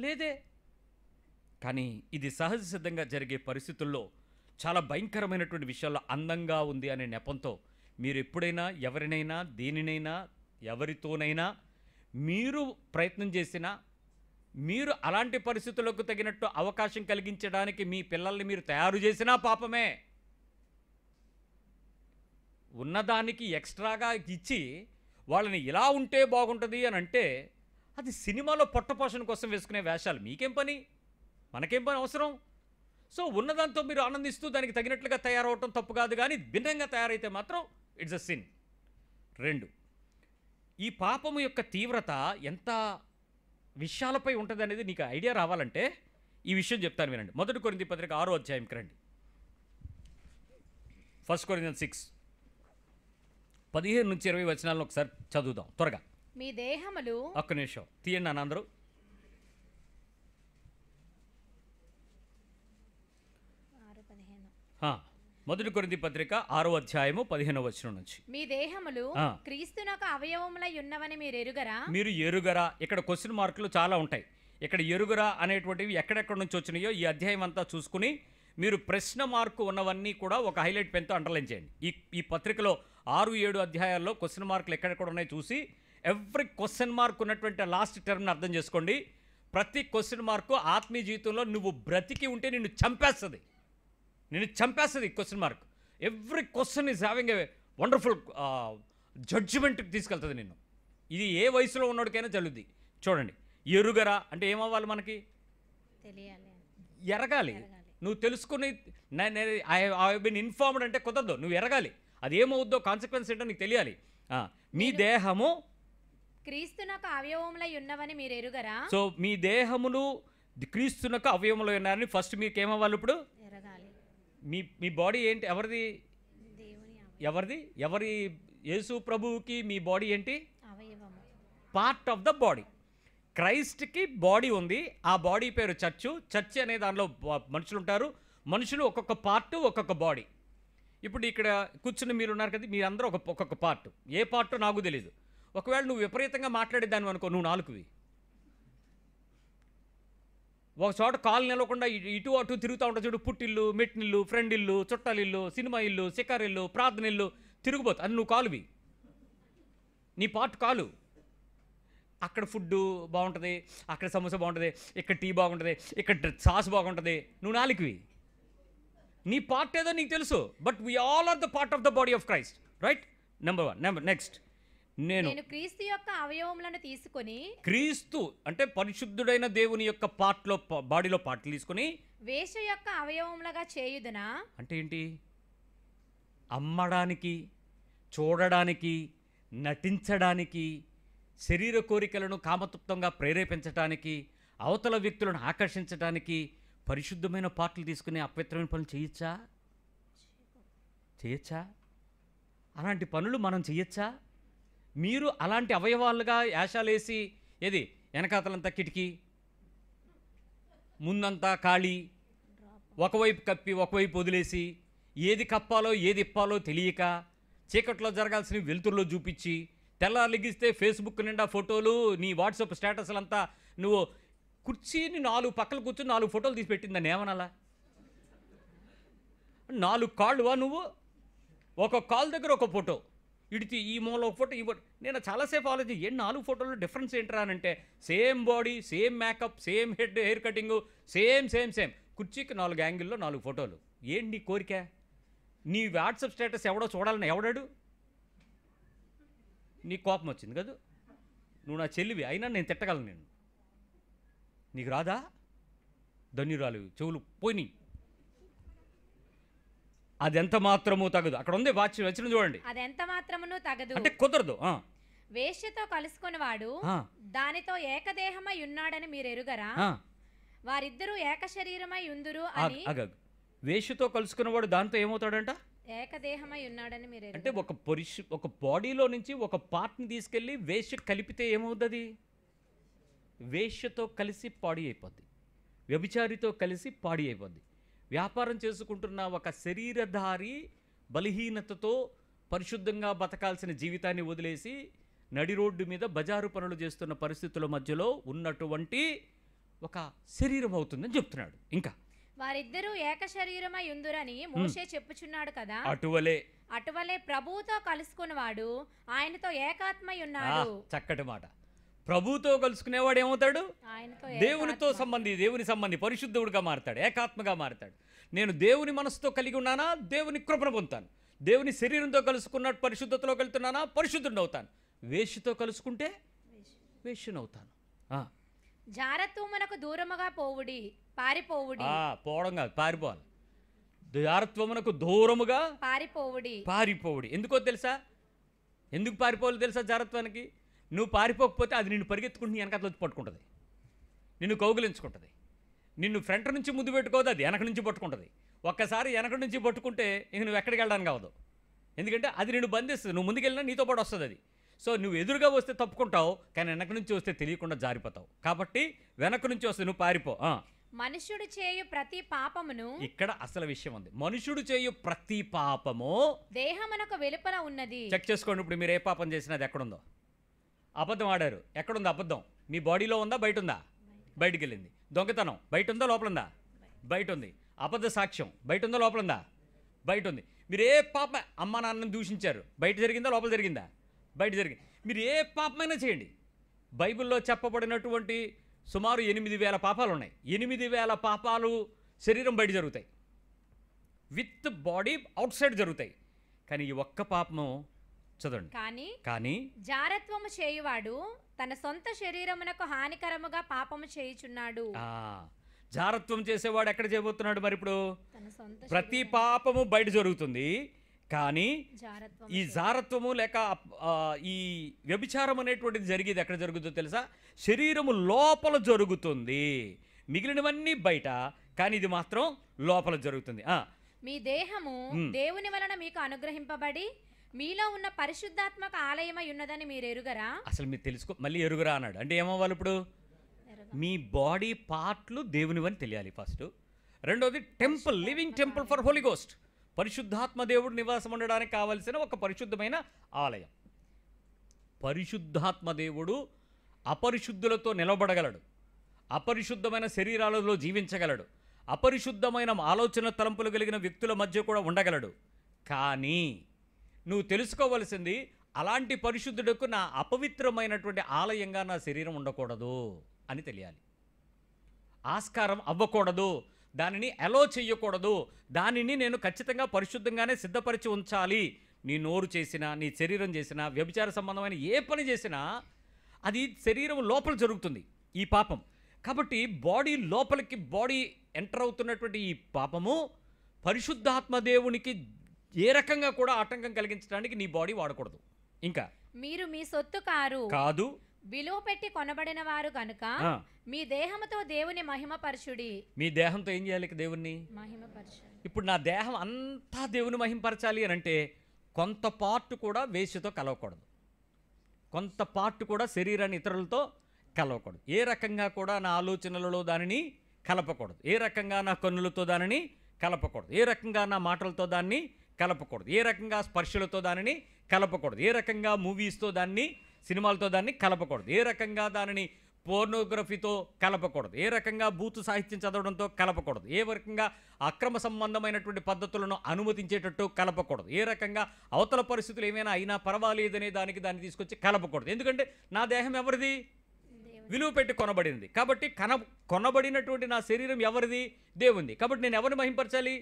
లేదే. కానీ ఇది సహజ సిద్ధంగా జరిగే పరిస్థితుల్లో చాలా భయంకరమైనటువంటి విషయాల్లో అందంగా ఉంది అనే నెపంతో మీరు ఎప్పుడైనా ఎవరినైనా, దేనినైనా, ఎవరితోనైనా మీరు ప్రయత్నం చేసినా, మీరు అలాంటి పరిస్థితులకు తగినట్టు అవకాశం కలిగించడానికి మీ పిల్లల్ని మీరు తయారు చేసినా పాపమే. ఉన్నదానికి ఎక్స్ట్రాగా ఇచ్చి వాళ్ళని ఇలా ఉంటే బాగుంటుంది అని అంటే అది సినిమాలో పొట్టపోషణ కోసం వేసుకునే వేషాలు. మీకేం పని, మనకేం పని అవసరం? సో ఉన్నదాంతో మీరు ఆనందిస్తూ దానికి తగినట్లుగా తయారవటం తప్పు కాదు, కానీ భిన్నంగా తయారైతే మాత్రం ఇట్స్ అ సిన్. 2, ఈ పాపము యొక్క తీవ్రత ఎంత విషయాలపై ఉంటుంది అనేది నీకు ఐడియా రావాలంటే ఈ విషయం చెప్తాను వినండి. 1 కొరింథీ పత్రిక 6వ అధ్యాయంకి రండి. 1 Corinthians 6 15 నుంచి 20 వచనాలను ఒకసారి చదువుదాం త్వరగా. మీ దేహములు, ఒక్క నిమిషం తీయండి అన్న అందరూ. 1 కొరింథీ పత్రిక 6వ అధ్యాయము 15వ వచనం నుంచి. మీ దేహములు క్రీస్తునకు అవయవములై ఉన్నవని మీరు ఎరుగరా? మీరు ఎరుగరా? ఇక్కడ క్వశ్చన్ మార్కులు చాలా ఉంటాయి. ఇక్కడ ఎరుగరా అనేటువంటివి ఎక్కడెక్కడ నుంచి వచ్చినాయో ఈ అధ్యాయం అంతా చూసుకుని మీరు ప్రశ్న మార్కు ఉన్నవన్నీ కూడా ఒక హైలైట్ పెన్తో అండర్లైన్ చేయండి. ఈ పత్రికలో 6-7 అధ్యాయాల్లో క్వశ్చన్ మార్కులు ఎక్కడెక్కడ ఉన్నాయో చూసి ఎవ్రీ క్వశ్చన్ మార్క్ ఉన్నటువంటి లాస్ట్ టర్మ్ని అర్థం చేసుకోండి. ప్రతి క్వశ్చన్ మార్కు ఆత్మీయ జీవితంలో నువ్వు బ్రతికి ఉంటే నిన్ను చంపేస్తుంది question mark. Every question is having a wonderful జడ్జిమెంట్కి తీసుకెళ్తుంది నిన్ను. ఇది ఏ వయసులో ఉన్నోడికైనా జరుగుద్ది. చూడండి, ఎరుగరా అంటే ఏమవ్వాలి? మనకి ఎరగాలి. నువ్వు తెలుసుకుని ఐ బిన్ ఇన్ఫార్మ్డ్ అంటే కుదరదు, నువ్వు ఎరగాలి. అది ఏమవుద్దో కాన్సిక్వెన్స్ ఏంటో నీకు తెలియాలి. మీ దేహము క్రీస్తునకు అవయవములై ఉన్నవని మీరు ఎరుగరా? సో మీ దేహములు క్రీస్తునకు అవయవములై ఉన్నారని ఫస్ట్ మీకు ఏమవ్వాలి? ఇప్పుడు మీ బాడీ ఏంటి? ఎవరి యేసు ప్రభువుకి మీ బాడీ ఏంటి? Part of the body. క్రైస్ట్కి బాడీ ఉంది, ఆ బాడీ పేరు చర్చ్ అనే దానిలో మనుషులు ఉంటారు. మనుషులు ఒక్కొక్క పార్ట్, ఒక్కొక్క బాడీ. ఇప్పుడు ఇక్కడ కూర్చుని మీరు ఉన్నారు కదా, మీరందరూ ఒక్కొక్క పార్ట్. ఏ పార్ట్ నాకు తెలీదు. ఒకవేళ నువ్వు విపరీతంగా మాట్లాడేదాన్ని అనుకో, నువ్వు 4వి. ఒక చోట కాలు నిలవకుండా ఇటు అటు తిరుగుతూ ఉంటావు చూడు. పుట్టిల్లు, మెట్టిల్లు, ఫ్రెండ్ ఇల్లు, చుట్టాలిల్లు, సినిమా ఇల్లు, షికారిల్లు, ప్రార్థన ఇల్లు తిరిగిపోతుంది. అది నువ్వు కాలువి, నీ పార్ట్ కాలు. అక్కడ ఫుడ్ బాగుంటుంది, అక్కడ సమోసా బాగుంటుంది, ఇక్కడ టీ బాగుంటుంది, ఇక్కడ సాస్ బాగుంటుంది. నువ్వు 4వి. నీ పార్ట్ ఏదో నీకు తెలుసు, but we all are the part of the body of Christ, right? Number 1. Next, నేను క్రీస్తు యొక్క అవయవములను తీసుకొని, క్రీస్తు అంటే పరిశుద్ధుడైన దేవుని యొక్క పార్ట్లో, బాడీలో పార్ట్లు తీసుకొని వేష యొక్క అవయవములుగా చేయుదునా? అంటే ఏంటి? అమ్మడానికి, చూడడానికి, నటించడానికి, శరీర కోరికలను కామతృప్తంగా ప్రేరేపించడానికి, అవతల వ్యక్తులను ఆకర్షించడానికి పరిశుద్ధమైన పార్ట్లు తీసుకుని అపవిత్రమైన పనులు చేయొచ్చా? అలాంటి పనులు మనం చేయొచ్చా? మీరు అలాంటి అవయవాలుగా యాశాలేసి, ఏది వెనకాతలంతా కిటికీ, ముందంతా ఖాళీ, ఒకవైపు కప్పి ఒకవైపు వదిలేసి, ఏది కప్పాలో ఏది ఇప్పాలో తెలియక, చీకట్లో జరగాల్సినవి వెలుతురులో చూపించి, తెల్లారిగిస్తే ఫేస్బుక్ నిండా ఫోటోలు, నీ వాట్సాప్ స్టేటస్లంతా నువ్వు కుర్చీని 4 పక్కలు కూర్చొని 4 ఫోటోలు తీసి పెట్టిందని ఏమనాలా? 4 కాళ్ళువా నువ్వు? ఒక కాల్ దగ్గర ఒక ఫోటో, ఇడిచి ఈ మూల ఒక ఫోటో, ఈ ఫోటో. నేను చాలాసేపు ఆలోచించి ఏం 4 ఫోటోలు డిఫరెన్స్ ఏంట్రా అని అంటే, same body, same makeup, same hair cutting, same కుర్చీకి 4 యాంగిల్లో 4 ఫోటోలు. ఏంటి నీ కోరిక? నీ వాట్సాప్ స్టేటస్ ఎవడో చూడాలని ఎవడాడు? నీ కోపం వచ్చింది కదా, నువ్వు నా చెల్లివి అయినా నేను తిట్టగలను. నేను నీకు రాదా? ధన్యురాలు, చెవులు పోయినాయి. అది ఎంత మాత్రము తగదు. అక్కడ ఉంది వచ్చిన చూడండి, అది ఎంత మాత్రమును తగదు అంటే కుదరదు. వేశ్యతో కలుసుకునేవాడు దానితో ఏకదేహమై ఉన్నాడని మీరు ఎరుగరా? వారిద్దరూ ఏక శరీరమై ఉందురు అని. వేశ్యతో కలుసుకున్నవాడు దాంతో ఏమవుతాడంట? ఏకదేహమై ఉన్నాడని మీరు ఎరుగరా? అంటే ఒక బాడీలో నుంచి ఒక పార్ట్ని తీసుకెళ్ళి వేశ్య కలిపితే ఏమవుతుంది? వేశ్యతో కలిసి పాడి అయిపోద్ది, వ్యభిచారితో కలిసి పాడి అయిపోద్ది. వ్యాపారం చేసుకుంటున్న ఒక శరీరధారి బలహీనతతో పరిశుద్ధంగా బతకాల్సిన జీవితాన్ని వదిలేసి నడి రోడ్డు మీద బజారు పనులు చేస్తున్న పరిస్థితుల మధ్యలో ఉన్నటువంటి ఒక శరీరం అవుతుందని చెప్తున్నాడు. ఇంకా వారిద్దరూ ఏక శరీరమై ఉందురని మోషే చెప్పుచున్నాడు కదా, అటువలే ప్రభువుతో కలుసుకునేవాడు ఆయనతో ఏకాత్మై ఉన్నాడు. చక్కటి మాట. ప్రభువుతో కలుసుకునేవాడు ఏమవుతాడు? దేవుని సంబంధి పరిశుద్ధుడిగా మారతాడు, ఏకాత్మగా మారతాడు. నేను దేవుని మనసుతో కలిగి ఉన్నానా? దేవుని కృపను పొందుతాను. దేవుని శరీరంతో కలుసుకున్నట్టు పరిశుద్ధతలో వెళ్తున్నానా? పరిశుద్ధుడు అవుతాను. వేశ్యతో కలుసుకుంటే వేశ్యనవుతాను. జారత్వమునకు దూరముగా పారిపోవుడి. పోవడం కాదు, పారిపోవాలి. జారత్వమునకు దూరముగా పారిపోవుడి. ఎందుకో తెలుసా? ఎందుకు పారిపోవాలి తెలుసా? జారత్వానికి నువ్వు పారిపోకపోతే అది నిన్ను పరిగెత్తుకుంటూ వెనకాల వచ్చి పట్టుకుంటుంది, నిన్ను కౌగిలించుకుంటుంది. నిన్ను ఫ్రంట్ నుంచి ముద్దు పెట్టుకోదు, అది వెనక నుంచి పట్టుకుంటుంది. ఒక్కసారి వెనక నుంచి పట్టుకుంటే ఇంక నువ్వు ఎక్కడికి వెళ్ళడానికి అవ్వదు. ఎందుకంటే అది నిన్ను బంధిస్తుంది. నువ్వు ముందుకెళ్ళినా నీతో పాటు వస్తుంది అది. సో నువ్వు ఎదురుగా వస్తే తప్పుకుంటావు, కానీ వెనక నుంచి వస్తే తెలియకుండా జారిపోతావు. కాబట్టి వెనక నుంచి వస్తే నువ్వు పారిపో. మనుష్యుడు చేయు ప్రతి పాపమును, ఇక్కడ అసలు విషయం ఉంది. మనుషుడు చేయు ప్రతి పాపము దేహమునకు వెలుపల ఉన్నది. చెక్ చేసుకోండి. ఇప్పుడు మీరు ఏ పాపం చేసినా అది ఎక్కడుందో. అబద్ధం ఆడారు, ఎక్కడుంది అబద్ధం? మీ బాడీలో ఉందా, బయట ఉందా? బయటికి వెళ్ళింది. దొంగతనం బయట ఉందా, లోపల ఉందా? బయట ఉంది. అబద్ధ సాక్ష్యం బయట ఉందా, లోపల ఉందా? బయట ఉంది. మీరు ఏ పాప, అమ్మ నాన్నని దూషించారు, బయట జరిగిందా, లోపల జరిగిందా? బయట జరిగింది. మీరు ఏ పాపమైనా చేయండి, బైబిల్లో చెప్పబడినటువంటి సుమారు 8,000 పాపాలు ఉన్నాయి. 8,000 పాపాలు శరీరం బయట జరుగుతాయి, విత్ బాడీ అవుట్ సైడ్ జరుగుతాయి. కానీ ఈ ఒక్క పాపము చదవండి. కానీ జారత్వము చేయువాడు తన సొంత శరీరమునకు హానికరముగా పాపము చేయుచున్నాడు. జారత్వం చేసేవాడు ఎక్కడ చేయబోతున్నాడు? మరి ఇప్పుడు ప్రతి పాపము బయట జరుగుతుంది, కానీ ఈ జారత్వము లేక ఈ వ్యభిచారం అనేటువంటిది జరిగేది ఎక్కడ జరుగుతుందో తెలుసా? శరీరము లోపల జరుగుతుంది. మిగిలినవన్నీ బయట, కానీ ఇది మాత్రం లోపల జరుగుతుంది. మీ దేహము దేవుని వలన మీకు అనుగ్రహింపబడి మీలో ఉన్న పరిశుద్ధాత్మక ఆలయమై ఉన్నదని మీరు ఎరుగరా? అసలు మీరు తెలుసుకో, మళ్ళీ ఎరుగరా అన్నాడు. అంటే ఏమవ్వాలి ఇప్పుడు? మీ బాడీ పార్ట్లు దేవునివని తెలియాలి ఫస్ట్. రెండోది temple, living temple for Holy Ghost, పరిశుద్ధాత్మ దేవుడు నివాసం ఉండడానికి కావలసిన ఒక పరిశుద్ధమైన ఆలయం. పరిశుద్ధాత్మ దేవుడు అపరిశుద్ధులతో నిలబడగలడు, అపరిశుద్ధమైన శరీరాలలో జీవించగలడు, అపరిశుద్ధమైన ఆలోచన తలంపులు కలిగిన వ్యక్తుల మధ్య కూడా ఉండగలడు. కానీ నువ్వు తెలుసుకోవలసింది, అలాంటి పరిశుద్ధుడుకు నా అపవిత్రమైనటువంటి ఆలయంగా నా శరీరం ఉండకూడదు అని తెలియాలి. ఆస్కారం అవ్వకూడదు, దానిని అలో చెయ్యకూడదు, దానిని నేను ఖచ్చితంగా పరిశుద్ధంగానే సిద్ధపరిచి ఉంచాలి. నీ నోరు చేసినా, నీ శరీరం చేసినా, వ్యభిచార సంబంధమైన ఏ పని చేసినా అది శరీరం లోపల జరుగుతుంది ఈ పాపం. కాబట్టి బాడీ లోపలికి బాడీ ఎంటర్ అవుతున్నటువంటి ఈ పాపము పరిశుద్ధాత్మ దేవునికి ఏ రకంగా కూడా ఆటంకం కలిగించడానికి నీ బాడీ వాడకూడదు. ఇంకా మీరు మీ సొత్తు కాదు, విలువ పెట్టి కొనబడిన వారు కనుక మీ దేహంతో దేవుని మహిమపరచుడి. మీ దేహంతో ఏం చేయాలి? దేవుణ్ణి మహిమపరచాలి. ఇప్పుడు నా దేహం అంతా దేవుని మహిమపరచాలి అని అంటే కొంత పార్ట్ కూడా వేశ్యతో కలవకూడదు, కొంత పార్ట్ కూడా శరీరాన్ని ఇతరులతో కలవకూడదు. ఏ రకంగా కూడా నా ఆలోచనలలో దానిని కలపకూడదు, ఏ రకంగా నా కన్నులతో దానిని కలపకూడదు, ఏ రకంగా నా మాటలతో దాన్ని కలపకూడదు, ఏ రకంగా స్పర్శలతో దానిని కలపకూడదు. ఏ రకంగా మూవీస్తో దాన్ని, సినిమాలతో దాన్ని కలపకూడదు. ఏ రకంగా దానిని పోర్నోగ్రఫీతో కలపకూడదు. ఏ రకంగా బూతు సాహిత్యం చదవడంతో కలపకూడదు. ఏ రకంగా అక్రమ సంబంధమైనటువంటి పద్ధతులను అనుమతించేటట్టు కలపకూడదు. ఏ రకంగా అవతల పరిస్థితులు ఏమైనా అయినా పర్వాలేదనే దాన్ని తీసుకొచ్చి కలపకూడదు. ఎందుకంటే నా దేహం ఎవరిది? విలువ పెట్టి కొనబడింది. కాబట్టి కొనబడినటువంటి నా శరీరం ఎవరిది? దేవుంది. కాబట్టి నేను ఎవరిని మహింపరచాలి?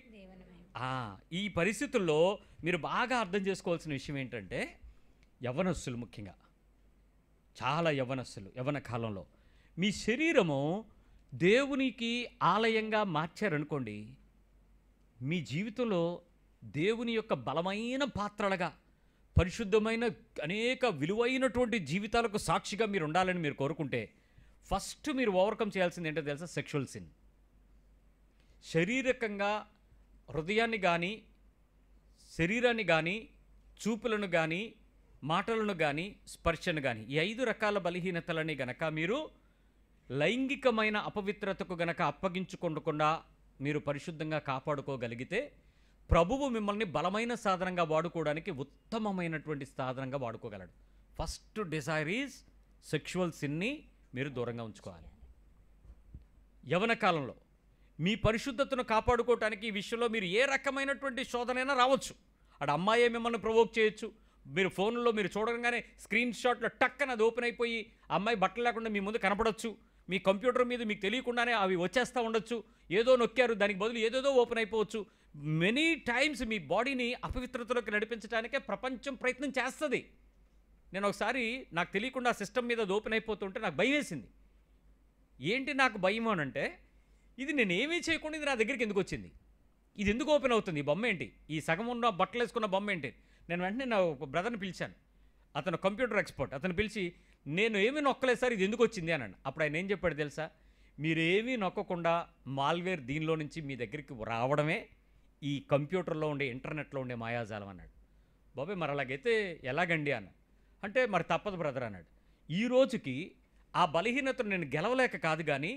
ఈ పరిస్థితుల్లో మీరు బాగా అర్థం చేసుకోవాల్సిన విషయం ఏంటంటే, యవ్వనస్తులు ముఖ్యంగా, చాలా యవ్వనస్తులు యవ్వన కాలంలో మీ శరీరము దేవునికి ఆలయంగా మార్చారనుకోండి, మీ జీవితంలో దేవుని యొక్క బలమైన పాత్రలుగా, పరిశుద్ధమైన అనేక విలువైనటువంటి జీవితాలకు సాక్షిగా మీరు ఉండాలని మీరు కోరుకుంటే, ఫస్ట్ మీరు ఓవర్కమ్ చేయాల్సింది ఏంటో తెలుసా? Sexual sin. శారీరకంగా హృదయాన్ని కానీ, శరీరాన్ని కానీ, చూపులను కానీ, మాటలను కానీ, స్పర్శను కానీ, ఈ 5 రకాల బలహీనతలని గనక మీరు లైంగికమైన అపవిత్రతకు గనక అప్పగించుకోకుండా మీరు పరిశుద్ధంగా కాపాడుకోగలిగితే, ప్రభువు మిమ్మల్ని బలమైన సాధనంగా వాడుకోవడానికి ఉత్తమమైనటువంటి సాధనంగా వాడుకోగలడు. ఫస్ట్ డిజైర్ ఈజ్ సెక్షువల్ సిన్ని మీరు దూరంగా ఉంచుకోవాలి. యవన కాలంలో మీ పరిశుద్ధతను కాపాడుకోవటానికి ఈ విషయంలో మీరు ఏ రకమైనటువంటి శోధనైనా రావచ్చు. అక్కడ అమ్మాయే మిమ్మల్ని ప్రొవోక్ చేయొచ్చు. మీరు ఫోన్లో మీరు చూడగానే స్క్రీన్ షాట్లో టక్కన అది ఓపెన్ అయిపోయి అమ్మాయి బట్టలు లేకుండా మీ ముందు కనపడవచ్చు. మీ కంప్యూటర్ మీద మీకు తెలియకుండానే అవి వచ్చేస్తూ ఉండొచ్చు. ఏదో నొక్కారు, దానికి బదులు ఏదేదో ఓపెన్ అయిపోవచ్చు. మెనీ టైమ్స్ మీ బాడీని అపవిత్రతలోకి నడిపించడానికే ప్రపంచం ప్రయత్నం చేస్తుంది. నేను ఒకసారి నాకు తెలియకుండా సిస్టమ్ మీద అది ఓపెన్ అయిపోతుంటే నాకు భయం వేసింది. ఏంటి నాకు భయం అనంటే, ఇది నేను ఏమీ చేయకుండా ఇది నా దగ్గరికి ఎందుకు వచ్చింది, ఇది ఎందుకు ఓపెన్ అవుతుంది, ఈ బొమ్మ ఏంటి, ఈ సగం ఉన్న బట్టలు వేసుకున్న బొమ్మ ఏంటి. నేను వెంటనే నా ఒక బ్రదర్ని పిలిచాను, అతను కంప్యూటర్ ఎక్స్పర్ట్. అతను పిలిచి, నేను ఏమీ నొక్కలేదు సార్, ఇది ఎందుకు వచ్చింది అన్నాడు. అప్పుడు ఆయన ఏం చెప్పాడు తెలుసా? మీరు ఏమీ నొక్కకుండా మాల్వేర్ దీనిలో నుంచి మీ దగ్గరికి రావడమే ఈ కంప్యూటర్లో ఉండే, ఇంటర్నెట్లో ఉండే మాయాజాలం అన్నాడు. బాబాయ్ మరి అలాగైతే ఎలాగండి అన్న అంటే, మరి తప్పదు బ్రదర్ అన్నాడు. ఈ రోజుకి ఆ బలహీనతను నేను గెలవలేక కాదు, కానీ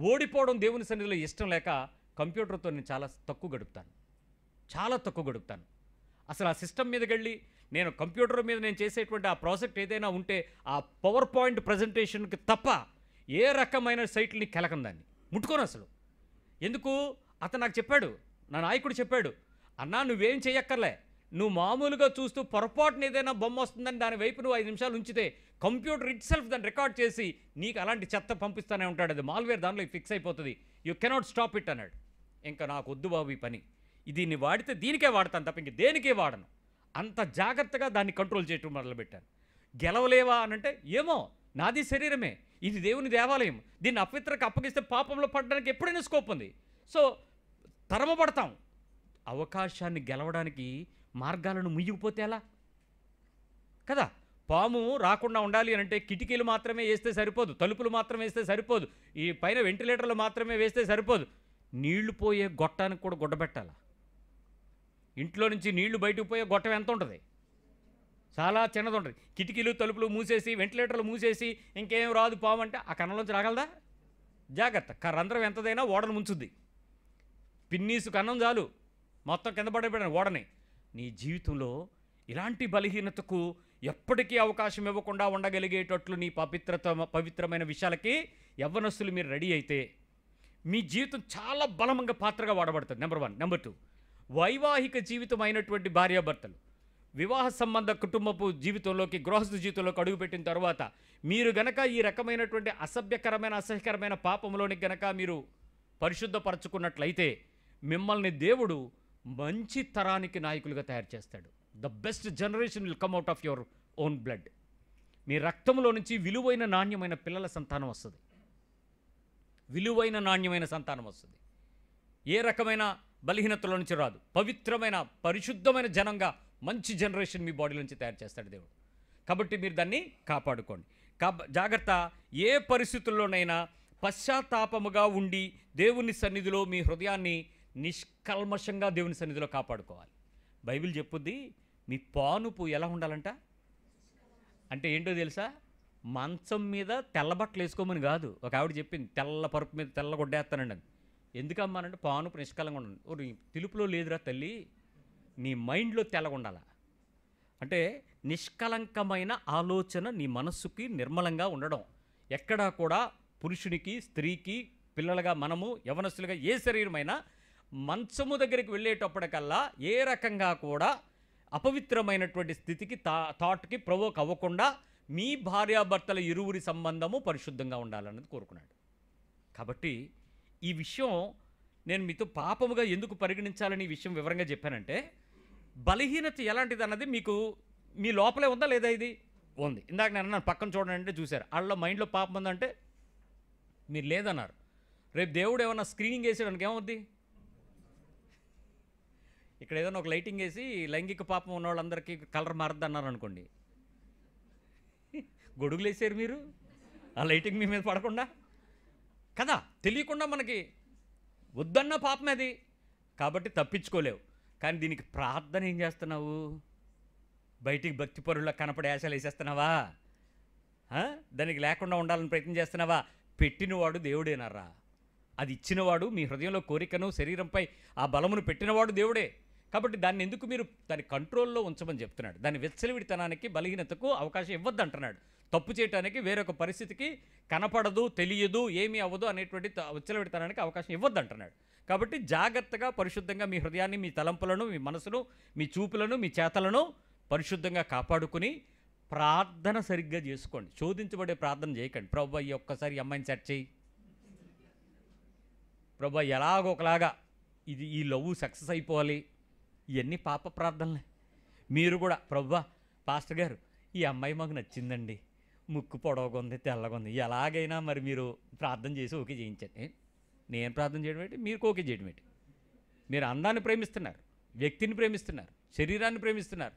ఓడిపోవడం దేవుని సన్నిధిలో ఇష్టం లేక కంప్యూటర్తో నేను చాలా తక్కువ గడుపుతాను. అసలు ఆ సిస్టమ్ మీదకి వెళ్ళి నేను కంప్యూటర్ మీద నేను చేసేటువంటి ఆ ప్రాజెక్ట్ ఏదైనా ఉంటే ఆ పవర్ పాయింట్ ప్రజెంటేషన్కి తప్ప ఏ రకమైన సైట్ని కెలకను, దాన్ని ముట్టుకోను అసలు. ఎందుకు? అతను నాకు చెప్పాడు, నా నాయకుడు చెప్పాడు, అన్నా నువ్వేం చేయక్కర్లే, నువ్వు మామూలుగా చూస్తూ పొరపాటున ఏదైనా బొమ్మ వస్తుందని దాని వైపు నువ్వు 5 నిమిషాలు ఉంచితే కంప్యూటర్ ఇట్ సెల్ఫ్ దాన్ని రికార్డ్ చేసి నీకు అలాంటి చెత్త పంపిస్తూనే ఉంటాడు. అది మాల్వేర్ దానిలో ఫిక్స్ అయిపోతుంది. యూ కెనాట్ స్టాప్ ఇట్ అన్నాడు. ఇంకా నాకు వద్దు బాబు ఈ పని, దీన్ని వాడితే దీనికే వాడతాను తప్ప ఇంక దేనికే వాడను. అంత జాగ్రత్తగా దాన్ని కంట్రోల్ చేయటం మొదలుపెట్టాను. గెలవలేవా అనంటే, ఏమో నాది శరీరమే, ఇది దేవుని దేవాలయం, దీన్ని అపవిత్రకు అప్పగిస్తే పాపంలో పడడానికి ఎప్పుడైనా స్కోప్ ఉంది. సో తరమబడతాం. అవకాశాన్ని గెలవడానికి మార్గాలను ముయ్యకపోతే ఎలా కదా? పాము రాకుండా ఉండాలి అంటే కిటికీలు మాత్రమే వేస్తే సరిపోదు, తలుపులు మాత్రమే వేస్తే సరిపోదు, ఈ పైన వెంటిలేటర్లు మాత్రమే వేస్తే సరిపోదు, నీళ్లు పోయే గొట్టానికి కూడా గుడ్డబెట్టాలి. ఇంట్లో నుంచి నీళ్లు బయటకు పోయే గొట్టం ఎంత ఉంటుంది? చాలా చిన్నది ఉంటుంది. కిటికీలు తలుపులు మూసేసి వెంటిలేటర్లు మూసేసి ఇంకేం రాదు పాము అంటే ఆ కన్నంలోంచి రాగలదా? జాగ్రత్త, రంధ్రం ఎంతదైనా ఓడను ముంచుద్ది. పిన్నీసు కన్నం చాలు మొత్తం కింద పడిపోయిన ఓడని. నీ జీవితంలో ఇలాంటి బలహీనతకు ఎప్పటికీ అవకాశం ఇవ్వకుండా ఉండగలిగేటట్లు నీ పవిత్రమైన విషయాలకి యవ్వనస్తులు మీరు రెడీ అయితే మీ జీవితం చాలా బలమంగా పాత్రగా వాడబడుతుంది. నెంబర్ 1. నెంబర్ 2, వైవాహిక జీవితం అయినటువంటి భార్యాభర్తలు వివాహ సంబంధ కుటుంబపు జీవితంలోకి, గృహస్థ జీవితంలోకి అడుగుపెట్టిన తర్వాత మీరు గనక ఈ రకమైనటువంటి అసభ్యకరమైన, అసహ్యకరమైన పాపంలోనికి గనక మీరు పరిశుద్ధపరచుకున్నట్లయితే మిమ్మల్ని దేవుడు మంచి తరానికి నాయకులుగా తయారు చేస్తాడు. The best generation will come out of your own blood. మీ రక్తంలో నుంచి విలువైన నాణ్యమైన పిల్లల సంతానం వస్తుంది. విలువైన నాణ్యమైన సంతానం వస్తుంది. ఏ రకమైన బలహీనతలో నుంచి రాదు. పవిత్రమైన, పరిశుద్ధమైన జనంగా మంచి జనరేషన్ మీ బాడీ నుంచి తయారు చేస్తాడు దేవుడు. కాబట్టి మీరు దాన్ని కాపాడుకోండి. జాగ్రత్త. ఏ పరిస్థితుల్లోనైనా పశ్చాత్తాపముగా ఉండి దేవుని సన్నిధిలో మీ హృదయాన్ని నిష్కల్మషంగా దేవుని సన్నిధిలో కాపాడుకోవాలి. బైబిల్ చెప్పుద్ది, మీ పానుపు ఎలా ఉండాలంట అంటే ఏంటో తెలుసా? మంచం మీద తెల్లబట్టలు వేసుకోమని కాదు. ఒక ఆవిడ చెప్పింది, తెల్ల పరుపు మీద తెల్ల గుడ్డేస్తానండి అని. ఎందుకమ్మానంటే పానుపు నిష్కలంగా ఉండండి. ఓ తెలుపులో లేదురా తల్లి, నీ మైండ్లో తెల్లగా ఉండాలా. అంటే నిష్కలంకమైన ఆలోచన నీ మనస్సుకి నిర్మలంగా ఉండడం. ఎక్కడా కూడా పురుషునికి, స్త్రీకి, పిల్లలుగా మనము యవనస్తులుగా ఏ శరీరమైనా మంచము దగ్గరికి వెళ్ళేటప్పటికల్లా ఏ రకంగా కూడా అపవిత్రమైనటువంటి స్థితికి థాట్కి ప్రవోక్ అవ్వకుండా మీ భార్యాభర్తల ఇరువురి సంబంధము పరిశుద్ధంగా ఉండాలన్నది కోరుకున్నాడు. కాబట్టి ఈ విషయం నేను మీతో పాపముగా ఎందుకు పరిగణించాలని ఈ విషయం వివరంగా చెప్పానంటే, బలహీనత ఎలాంటిది అన్నది మీకు మీ లోపలే ఉందా లేదా? ఇది ఉంది. ఇందాక నేను అన్నాను పక్కన చూడండి అంటే చూశారు. వాళ్ళ మైండ్లో పాపం ఉందంటే మీరు లేదన్నారు. రేపు దేవుడు ఏమన్నా స్క్రీనింగ్ వేసేయడానికి ఏమవుద్ది? ఇక్కడ ఏదైనా ఒక లైటింగ్ వేసి లైంగిక పాపం ఉన్న వాళ్ళందరికీ కలర్ మారద్దు అన్నారు అనుకోండి, గొడుగులు వేసారు మీరు ఆ లైటింగ్ మీ మీద పడకుండా కదా. తెలియకుండా మనకి వద్దన్న పాపం అది, కాబట్టి తప్పించుకోలేవు. కానీ దీనికి ప్రార్థన ఏం చేస్తున్నావు? బయటికి భక్తిపరుల్లో కనపడే ఆశలు వేసేస్తున్నావా? దానికి లేకుండా ఉండాలని ప్రయత్నం చేస్తున్నావా? పెట్టినవాడు దేవుడేనరా. అది ఇచ్చినవాడు, మీ హృదయంలో కోరికను, శరీరంపై ఆ బలమును పెట్టినవాడు దేవుడే. కాబట్టి దాన్ని ఎందుకు మీరు దాని కంట్రోల్లో ఉంచమని చెప్తున్నాడు. దాని విచ్చలవిడితనానికి, బలహీనతకు అవకాశం ఇవ్వద్దు అంటున్నాడు. తప్పు చేయడానికి, వేరొక పరిస్థితికి కనపడదు, తెలియదు, ఏమీ అవ్వదు అనేటువంటి విచ్చలవిడితనానికి అవకాశం ఇవ్వద్దు అంటున్నాడు. కాబట్టి జాగ్రత్తగా, పరిశుద్ధంగా మీ హృదయాన్ని, మీ తలంపులను, మీ మనసును, మీ చూపులను, మీ చేతలను పరిశుద్ధంగా కాపాడుకుని ప్రార్థన సరిగ్గా చేసుకోండి. శోధించబడే ప్రార్థన చేయకండి. ప్రభువా ఈ ఒక్కసారి అమ్మాయిని సెట్ చేయి, ప్రభువా ఎలాగొకలాగా ఈ లవ్ సక్సెస్ అయిపోవాలి. ఇవన్నీ పాప ప్రార్థనలే. మీరు కూడా ప్రభువా పాస్టర్ గారు ఈ అమ్మాయి మాకు నచ్చిందండి, ముక్కు పొడవుగా ఉంది, తెల్లగా ఉంది, ఎలాగైనా మరి మీరు ప్రార్థన చేసి ఓకే చేయించండి. నేను ప్రార్థన చేయడం ఏంటి, మీరు ఓకే చేయడం ఏంటి? మీరు అందాన్ని ప్రేమిస్తున్నారు, వ్యక్తిని ప్రేమిస్తున్నారు, శరీరాన్ని ప్రేమిస్తున్నారు.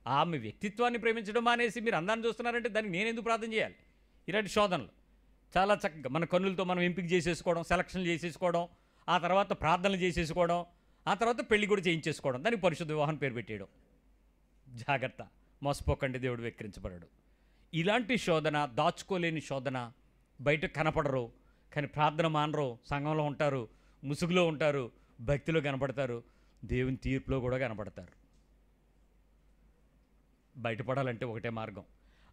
ఆమె వ్యక్తిత్వాన్ని ప్రేమించడం మానేసి మీరు అందాన్ని చూస్తున్నారంటే దానికి నేను ఎందుకు ప్రార్థన చేయాలి? ఇలాంటి శోధనలు చాలా చక్కగా మన కన్నులతో మనం ఎంపిక చేసేసుకోవడం, సెలక్షన్లు చేసేసుకోవడం, ఆ తర్వాత ప్రార్థనలు చేసేసుకోవడం, ఆ తర్వాత పెళ్లి కూడా చేయించేసుకోవడం, దానికి పరిశుద్ధ వివాహం పేరు పెట్టేయడం. జాగ్రత్త, మోసపోకండి, దేవుడు వెక్కిరించబడడు. ఇలాంటి శోధన, దాచుకోలేని శోధన, బయట కనపడరు కానీ ప్రార్థన మానరు, సంఘంలో ఉంటారు, ముసుగులో ఉంటారు, భక్తిలో కనపడతారు, దేవుని తీర్పులో కూడా కనపడతారు. బయటపడాలంటే ఒకటే మార్గం,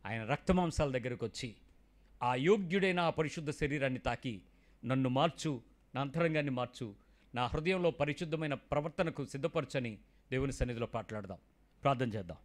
ఆయన రక్తమాంసాల దగ్గరకు వచ్చి ఆ యోగ్యుడైన ఆ పరిశుద్ధ శరీరాన్ని తాకి నన్ను మార్చు, నా అంతరంగాన్ని మార్చు, నా హృదయంలో పరిశుద్ధమైన ప్రవర్తనకు సిద్ధపరచని దేవుని సన్నిధిలో మాట్లాడదాం. ప్రార్థన చేద్దాం.